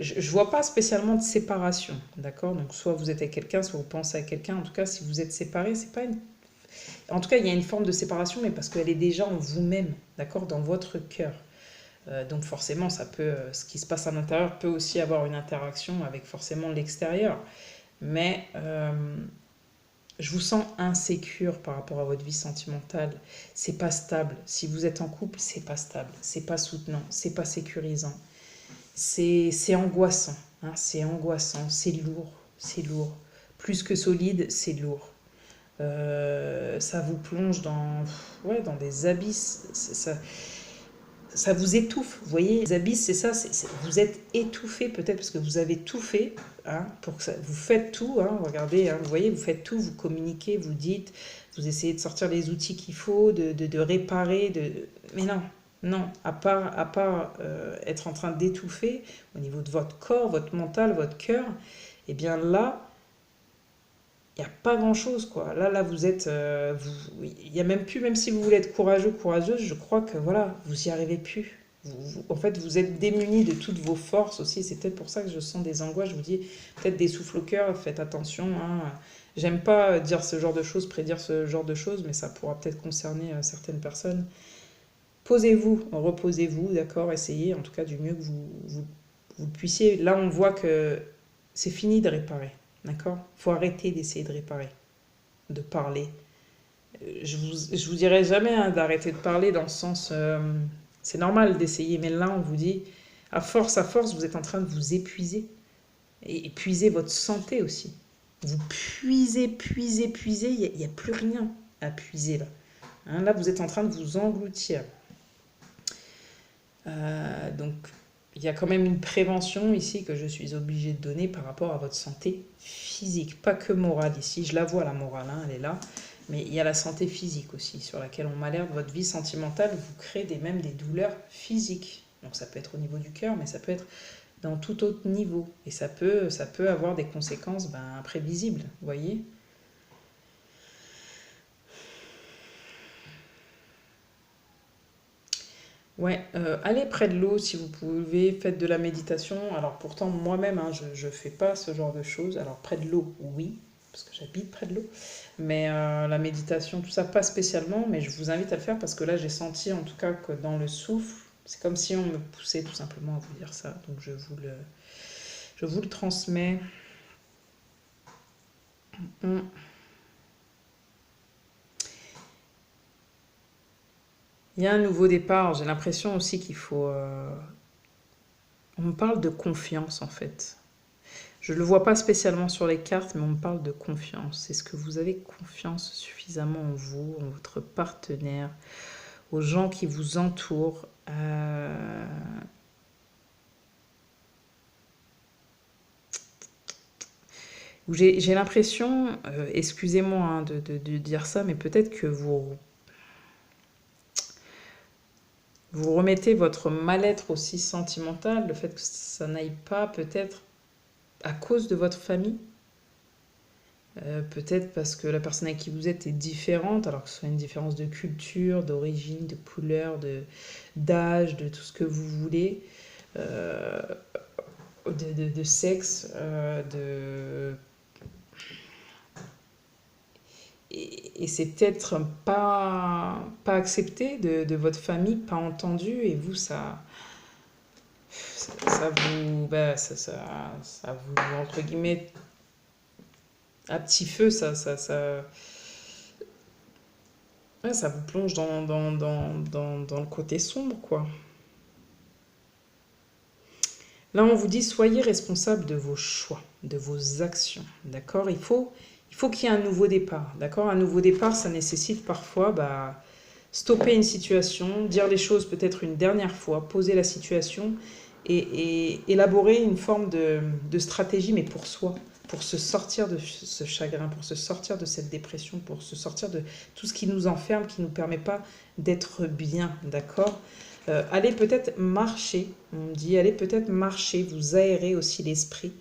Je ne vois pas spécialement de séparation, d'accord? Donc soit vous êtes avec quelqu'un, soit vous pensez à quelqu'un. En tout cas, si vous êtes séparés, c'est pas une... En tout cas, il y a une forme de séparation, mais parce qu'elle est déjà en vous-même, d'accord? Dans votre cœur. Donc forcément, ce qui se passe à l'intérieur peut aussi avoir une interaction avec forcément l'extérieur. Mais je vous sens insécure par rapport à votre vie sentimentale. C'est pas stable. Si vous êtes en couple, c'est pas stable. C'est pas soutenant. C'est pas sécurisant. C'est angoissant. Hein, c'est angoissant. C'est lourd. C'est lourd. Plus que solide, c'est lourd. Ça vous plonge ouais, dans des abysses. Ça vous étouffe. Vous voyez, les abysses, c'est ça. Vous êtes étouffé peut-être parce que vous avez tout fait. Hein, pour que vous faites tout. Hein, regardez, hein, vous voyez, vous faites tout. Vous communiquez, vous dites, vous essayez de sortir les outils qu'il faut, de réparer. Mais non, non. À part être en train d'étouffer au niveau de votre corps, votre mental, votre cœur, et bien là, il n'y a pas grand-chose, quoi. Là, vous êtes... il n'y a même plus, même si vous voulez être courageux, courageuse, je crois que, voilà, vous n'y arrivez plus. En fait, vous êtes démunis de toutes vos forces aussi. C'est peut-être pour ça que je sens des angoisses. Je vous dis, peut-être des souffles au cœur, faites attention. Hein. J'aime pas dire ce genre de choses, prédire ce genre de choses, mais ça pourra peut-être concerner certaines personnes. Posez-vous, reposez-vous, d'accord? Essayez, en tout cas, du mieux que vous puissiez. Là, on voit que c'est fini de réparer. D'accord? Il faut arrêter d'essayer de réparer, de parler. Je vous dirai jamais, hein, d'arrêter de parler dans le sens... c'est normal d'essayer, mais là, on vous dit, à force, vous êtes en train de vous épuiser. Et épuiser votre santé aussi. Vous puisez, il n'y a plus rien à puiser là. Hein, là, vous êtes en train de vous engloutir. Donc, il y a quand même une prévention ici que je suis obligée de donner par rapport à votre santé physique, pas que morale ici. Je la vois, la morale, hein, elle est là. Mais il y a la santé physique aussi, sur laquelle on m'alerte. Votre vie sentimentale vous crée même des douleurs physiques. Donc ça peut être au niveau du cœur, mais ça peut être dans tout autre niveau. Et ça peut avoir des conséquences imprévisibles, vous voyez. Ouais, allez près de l'eau si vous pouvez, faites de la méditation. Alors pourtant, moi-même, hein, je ne fais pas ce genre de choses. Alors près de l'eau, oui, parce que j'habite près de l'eau. Mais la méditation, tout ça, pas spécialement. Mais je vous invite à le faire parce que là, j'ai senti en tout cas que dans le souffle, c'est comme si on me poussait tout simplement à vous dire ça. Donc je vous le transmets. Hum. Il y a un nouveau départ. J'ai l'impression aussi qu'il faut... On me parle de confiance en fait. Je ne le vois pas spécialement sur les cartes, mais on me parle de confiance. Est-ce que vous avez confiance suffisamment en vous, en votre partenaire, aux gens qui vous entourent? J'ai l'impression, excusez-moi, hein, de dire ça, mais peut-être que vous remettez votre mal-être aussi sentimental, le fait que ça n'aille pas peut-être à cause de votre famille. Peut-être parce que la personne avec qui vous êtes est différente, alors que ce soit une différence de culture, d'origine, de couleur, d'âge, de tout ce que vous voulez. Euh, de sexe, et c'est peut-être pas accepté de votre famille, pas entendu, et vous, ça vous, ça vous, entre guillemets, à petit feu, ouais, ça vous plonge dans le côté sombre, quoi. Là, on vous dit, soyez responsable de vos choix, de vos actions, d'accord? Il faut qu'il y ait un nouveau départ, d'accord? Un nouveau départ, ça nécessite parfois stopper une situation, dire les choses peut-être une dernière fois, poser la situation et élaborer une forme de stratégie, mais pour soi, pour se sortir de ce chagrin, pour se sortir de cette dépression, pour se sortir de tout ce qui nous enferme, qui ne nous permet pas d'être bien, d'accord? Allez peut-être marcher, on me dit, allez peut-être marcher, vous aérer aussi l'esprit.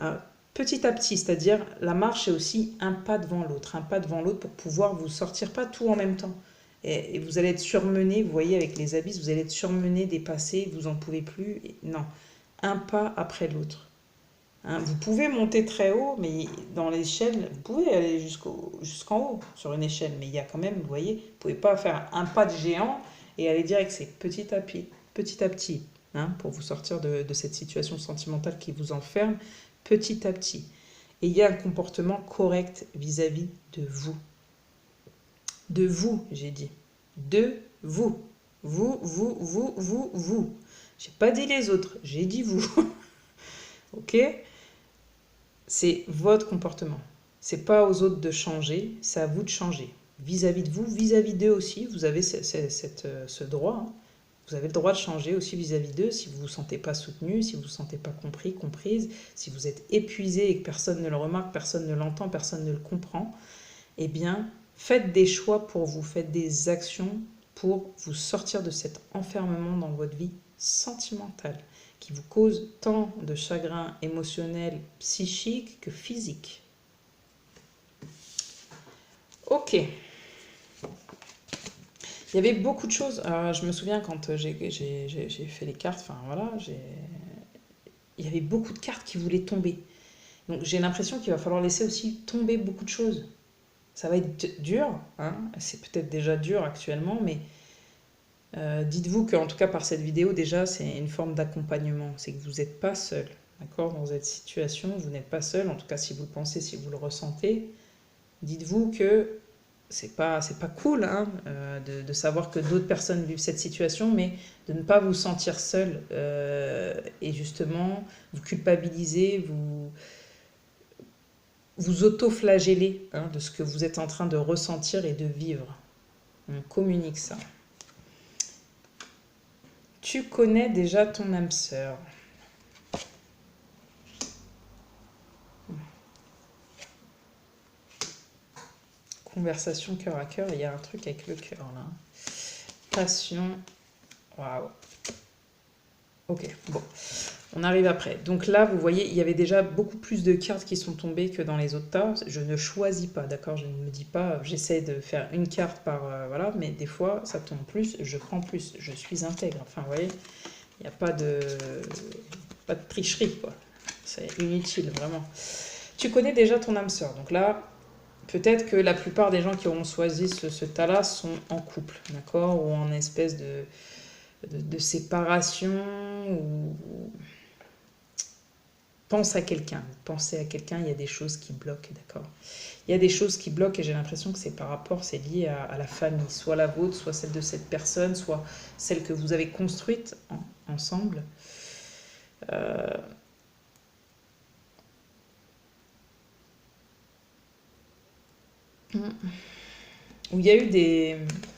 Euh, Petit à petit, c'est-à-dire la marche est aussi un pas devant l'autre pour pouvoir vous sortir, pas tout en même temps. Et vous allez être surmené, vous voyez, avec les abysses, vous allez être surmené, dépassé, vous en pouvez plus. Non, un pas après l'autre. Hein, vous pouvez monter très haut, mais dans l'échelle, vous pouvez aller jusqu'en haut sur une échelle, mais il y a quand même, vous voyez, vous ne pouvez pas faire un pas de géant et aller direct, c'est petit à petit, hein, pour vous sortir de cette situation sentimentale qui vous enferme, petit à petit. Et il y a un comportement correct vis-à-vis de vous. De vous, j'ai dit. De vous. Vous. J'ai pas dit les autres, j'ai dit vous. Ok? C'est votre comportement. C'est pas aux autres de changer, c'est à vous de changer. Vis-à-vis de vous, vis-à-vis d'eux aussi, vous avez ce droit. Hein. Vous avez le droit de changer aussi vis-à-vis d'eux si vous ne vous sentez pas soutenu, si vous ne vous sentez pas compris, comprise, si vous êtes épuisé et que personne ne le remarque, personne ne l'entend, personne ne le comprend. Eh bien, faites des choix pour vous, faites des actions pour vous sortir de cet enfermement dans votre vie sentimentale qui vous cause tant de chagrin émotionnel, psychique que physique. Ok. Il y avait beaucoup de choses. Je me souviens quand j'ai fait les cartes, enfin voilà, il y avait beaucoup de cartes qui voulaient tomber. Donc j'ai l'impression qu'il va falloir laisser aussi tomber beaucoup de choses. Ça va être dur, hein. C'est peut-être déjà dur actuellement, mais dites-vous qu'en tout cas par cette vidéo, déjà, c'est une forme d'accompagnement. C'est que vous n'êtes pas seul, d'accord? Dans cette situation, vous n'êtes pas seul, en tout cas si vous le pensez, si vous le ressentez. Dites-vous que c'est pas cool, hein, de savoir que d'autres personnes vivent cette situation, mais de ne pas vous sentir seul et justement vous culpabiliser, vous auto-flageller, hein, de ce que vous êtes en train de ressentir et de vivre. On communique ça. Tu connais déjà ton âme sœur. Conversation cœur à cœur, il y a un truc avec le cœur là. Passion. Waouh. Ok, bon. On arrive après. Donc là, vous voyez, il y avait déjà beaucoup plus de cartes qui sont tombées que dans les autres tas. Je ne choisis pas, d'accord? Je ne me dis pas, j'essaie de faire une carte par... voilà, mais des fois, ça tombe plus, je prends plus. Je suis intègre. Enfin, vous voyez, il n'y a pas de tricherie, quoi. C'est inutile, vraiment. Tu connais déjà ton âme sœur. Donc là, peut-être que la plupart des gens qui auront choisi ce tas-là sont en couple, d'accord? Ou en espèce de séparation, ou pense à quelqu'un, pensez à quelqu'un, il y a des choses qui bloquent, d'accord? Il y a des choses qui bloquent et j'ai l'impression que c'est lié à la famille, soit la vôtre, soit celle de cette personne, soit celle que vous avez construite ensemble. Où il y a eu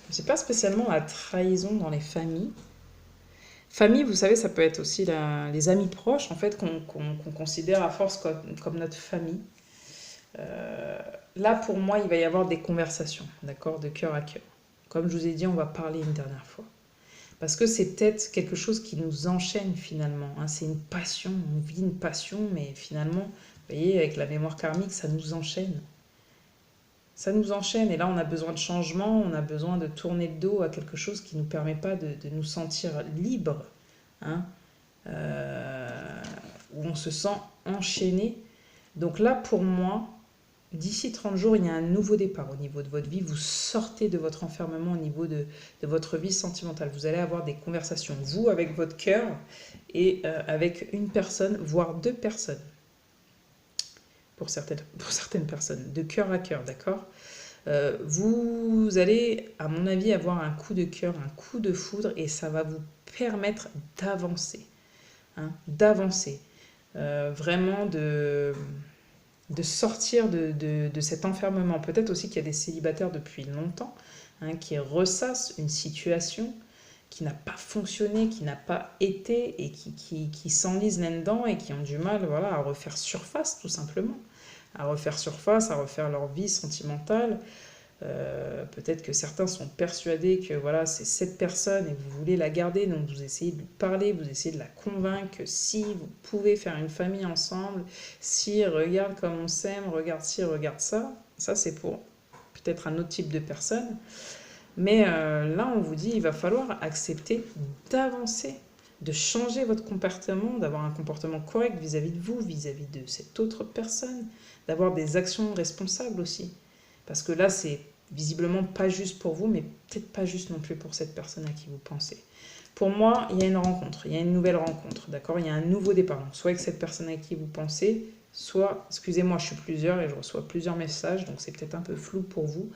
c'est pas spécialement la trahison dans les familles. Famille, vous savez, ça peut être aussi les amis proches, en fait, qu'on considère à force comme notre famille. Là, pour moi, il va y avoir des conversations, d'accord, de cœur à cœur. Comme je vous ai dit, on va parler une dernière fois. Parce que c'est peut-être quelque chose qui nous enchaîne finalement. Hein. C'est une passion, on vit une passion, mais finalement, vous voyez, avec la mémoire karmique, ça nous enchaîne. Ça nous enchaîne et là on a besoin de changement, on a besoin de tourner le dos à quelque chose qui ne nous permet pas de nous sentir libres, hein, où on se sent enchaîné. Donc là, pour moi, d'ici 30 jours, il y a un nouveau départ au niveau de votre vie. Vous sortez de votre enfermement au niveau de votre vie sentimentale. Vous allez avoir des conversations, vous, avec votre cœur et avec une personne, voire deux personnes, pour certaines personnes, de cœur à cœur, d'accord. Vous allez, à mon avis, avoir un coup de cœur, un coup de foudre, et ça va vous permettre d'avancer, hein, d'avancer, vraiment de sortir de cet enfermement. Peut-être aussi qu'il y a des célibataires depuis longtemps, hein, qui ressassent une situation qui n'a pas fonctionné, qui n'a pas été, et qui s'enlisent là-dedans et qui ont du mal, voilà, à refaire surface, tout simplement. À refaire surface, à refaire leur vie sentimentale. Peut-être que certains sont persuadés que voilà, c'est cette personne et vous voulez la garder, donc vous essayez de lui parler, vous essayez de la convaincre que si vous pouvez faire une famille ensemble, si regarde comme on s'aime, regarde ci, regarde ça. Ça, c'est pour peut-être un autre type de personne. Mais là, on vous dit, il va falloir accepter d'avancer, de changer votre comportement, d'avoir un comportement correct vis-à-vis de vous, vis-à-vis de cette autre personne, d'avoir des actions responsables aussi. Parce que là, c'est visiblement pas juste pour vous, mais peut-être pas juste non plus pour cette personne à qui vous pensez. Pour moi, il y a une rencontre, il y a une nouvelle rencontre, d'accord. Il y a un nouveau départ. Donc, soit avec cette personne à qui vous pensez, soit, excusez-moi, je suis plusieurs et je reçois plusieurs messages, donc c'est peut-être un peu flou pour vous,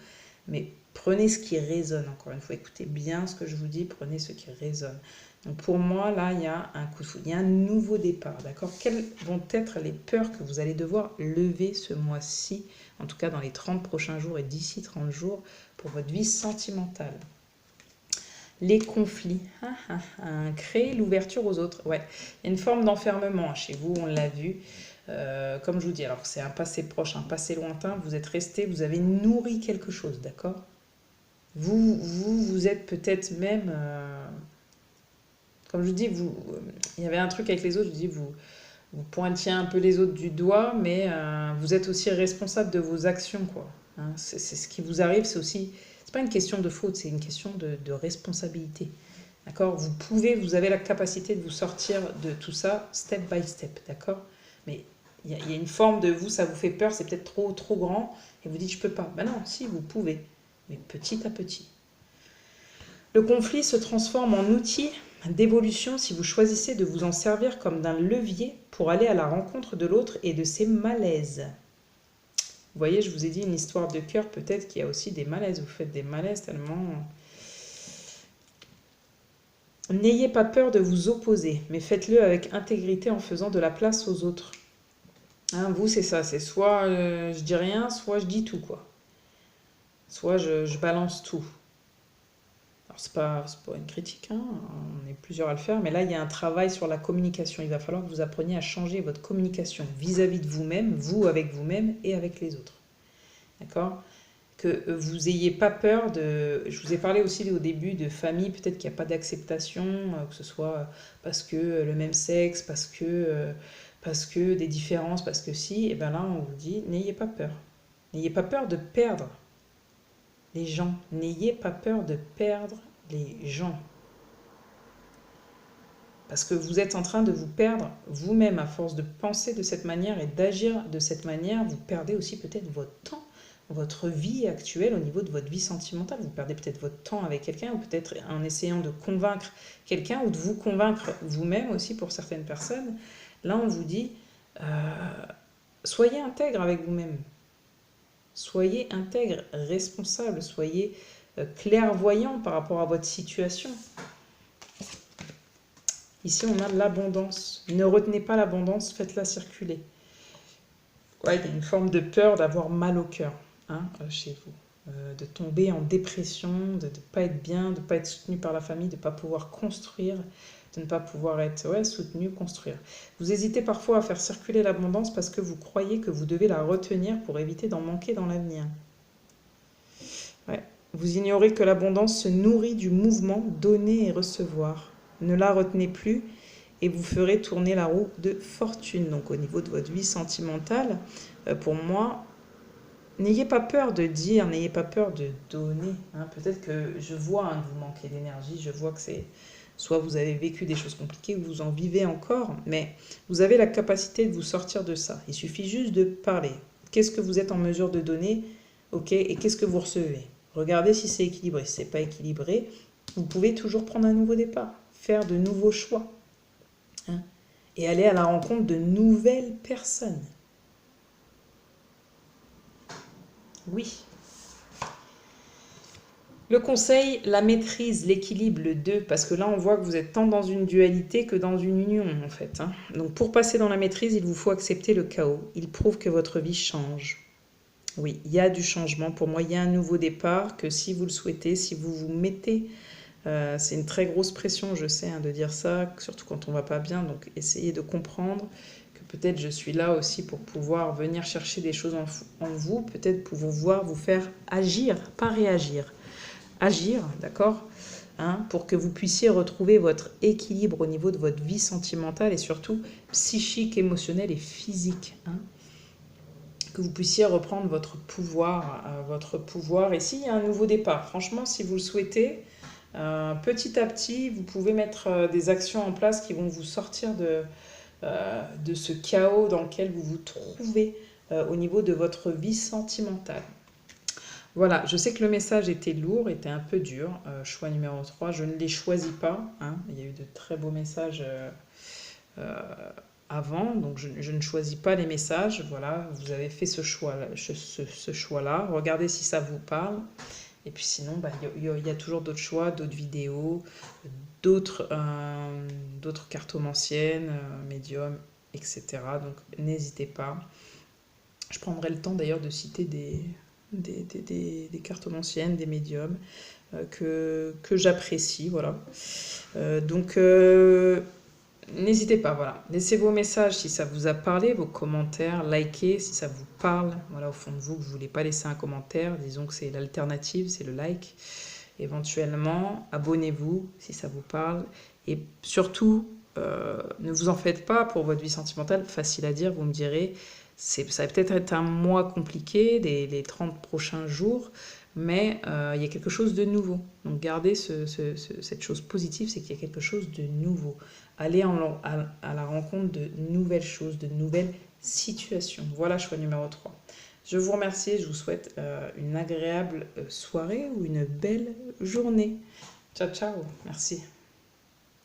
mais prenez ce qui résonne, encore une fois, écoutez bien ce que je vous dis, prenez ce qui résonne. Donc pour moi, là, il y a un coup de foudre, il y a un nouveau départ, d'accord. Quelles vont être les peurs que vous allez devoir lever ce mois-ci, en tout cas dans les 30 prochains jours et d'ici 30 jours, pour votre vie sentimentale? Les conflits, créer l'ouverture aux autres, ouais. Il y a une forme d'enfermement chez vous, on l'a vu. Comme je vous dis, alors c'est un passé proche, un passé lointain, vous êtes resté, vous avez nourri quelque chose, d'accord. Vous êtes peut-être même, comme je vous dis, il y avait un truc avec les autres, je dis, vous pointiez un peu les autres du doigt, mais vous êtes aussi responsable de vos actions, quoi. Hein, c'est ce qui vous arrive, c'est aussi, c'est pas une question de faute, c'est une question de responsabilité. D'accord. Vous avez la capacité de vous sortir de tout ça step by step, d'accord. Mais il y a une forme de vous, ça vous fait peur, c'est peut-être trop grand, et vous dites je peux pas. Ben non, si, vous pouvez, mais petit à petit. Le conflit se transforme en outil d'évolution si vous choisissez de vous en servir comme d'un levier pour aller à la rencontre de l'autre et de ses malaises. Vous voyez, je vous ai dit une histoire de cœur, peut-être qu'il y a aussi des malaises. Vous faites des malaises tellement... N'ayez pas peur de vous opposer, mais faites-le avec intégrité en faisant de la place aux autres. Hein, vous, c'est ça, c'est soit je dis rien, soit je dis tout, quoi. Soit je balance tout. Alors, c'est pas une critique, hein, on est plusieurs à le faire, mais là, il y a un travail sur la communication. Il va falloir que vous appreniez à changer votre communication vis-à-vis de vous-même, vous avec vous-même et avec les autres. D'accord? Que vous n'ayez pas peur de... Je vous ai parlé aussi au début de famille, peut-être qu'il n'y a pas d'acceptation, que ce soit parce que le même sexe, parce que des différences, parce que si, et bien là on vous dit, n'ayez pas peur. N'ayez pas peur de perdre les gens. N'ayez pas peur de perdre les gens. Parce que vous êtes en train de vous perdre vous-même à force de penser de cette manière et d'agir de cette manière. Vous perdez aussi peut-être votre temps, votre vie actuelle au niveau de votre vie sentimentale. Vous perdez peut-être votre temps avec quelqu'un ou peut-être en essayant de convaincre quelqu'un ou de vous convaincre vous-même aussi pour certaines personnes. Là, on vous dit, soyez intègre avec vous-même. Soyez intègre, responsable, soyez clairvoyant par rapport à votre situation. Ici, on a de l'abondance. Ne retenez pas l'abondance, faites-la circuler. Ouais, il y a une forme de peur d'avoir mal au cœur, hein, chez vous. De tomber en dépression, de ne pas être bien, de ne pas être soutenu par la famille, de ne pas pouvoir construire, de ne pas pouvoir être soutenu, construire. Vous hésitez parfois à faire circuler l'abondance parce que vous croyez que vous devez la retenir pour éviter d'en manquer dans l'avenir. Ouais. Vous ignorez que l'abondance se nourrit du mouvement donner et recevoir. Ne la retenez plus et vous ferez tourner la roue de fortune. Donc au niveau de votre vie sentimentale, pour moi, n'ayez pas peur de dire, n'ayez pas peur de donner. Hein. Peut-être que je vois que vous manquez d'énergie, je vois que Soit vous avez vécu des choses compliquées, vous en vivez encore, mais vous avez la capacité de vous sortir de ça. Il suffit juste de parler. Qu'est-ce que vous êtes en mesure de donner, ok, et qu'est-ce que vous recevez? Regardez si c'est équilibré. Si c'est pas équilibré, vous pouvez toujours prendre un nouveau départ, faire de nouveaux choix, hein, et aller à la rencontre de nouvelles personnes. Oui. Le conseil, la maîtrise, l'équilibre, le 2, parce que là on voit que vous êtes tant dans une dualité que dans une union en fait, hein. Donc pour passer dans la maîtrise, il vous faut accepter le chaos. Il prouve que votre vie change. Oui, il y a du changement. Pour moi, il y a un nouveau départ que si vous le souhaitez, si vous vous mettez, c'est une très grosse pression, je sais, hein, de dire ça, surtout quand on va pas bien. Donc essayez de comprendre que peut-être je suis là aussi pour pouvoir venir chercher des choses en vous, peut-être pour vous faire agir, pas réagir. Agir, d'accord, hein, pour que vous puissiez retrouver votre équilibre au niveau de votre vie sentimentale et surtout psychique, émotionnelle et physique, hein, que vous puissiez reprendre votre pouvoir. Et s'il y a un nouveau départ, franchement, si vous le souhaitez, petit à petit, vous pouvez mettre des actions en place qui vont vous sortir de ce chaos dans lequel vous vous trouvez au niveau de votre vie sentimentale. Voilà, je sais que le message était lourd, était un peu dur. Choix numéro 3, je ne l'ai choisi pas, hein. Il y a eu de très beaux messages euh, avant, donc je ne choisis pas les messages. Voilà, vous avez fait ce choix-là. Regardez si ça vous parle. Et puis sinon, bah, y a toujours d'autres choix, d'autres vidéos, d'autres cartomanciennes, médiums, etc. Donc n'hésitez pas. Je prendrai le temps d'ailleurs de citer des cartomanciennes, des médiums que j'apprécie. Voilà. Donc n'hésitez pas, voilà. Laissez vos messages si ça vous a parlé, vos commentaires, likez si ça vous parle. Voilà, au fond de vous, que vous ne voulez pas laisser un commentaire, disons que c'est l'alternative, c'est le like. Éventuellement, abonnez-vous si ça vous parle. Et surtout, ne vous en faites pas pour votre vie sentimentale, facile à dire, vous me direz. Ça va peut-être être un mois compliqué, les 30 prochains jours, mais il y a quelque chose de nouveau. Donc gardez cette chose positive, c'est qu'il y a quelque chose de nouveau. Allez à la rencontre de nouvelles choses, de nouvelles situations. Voilà, choix numéro 3. Je vous remercie et je vous souhaite une agréable soirée ou une belle journée. Ciao, ciao. Merci.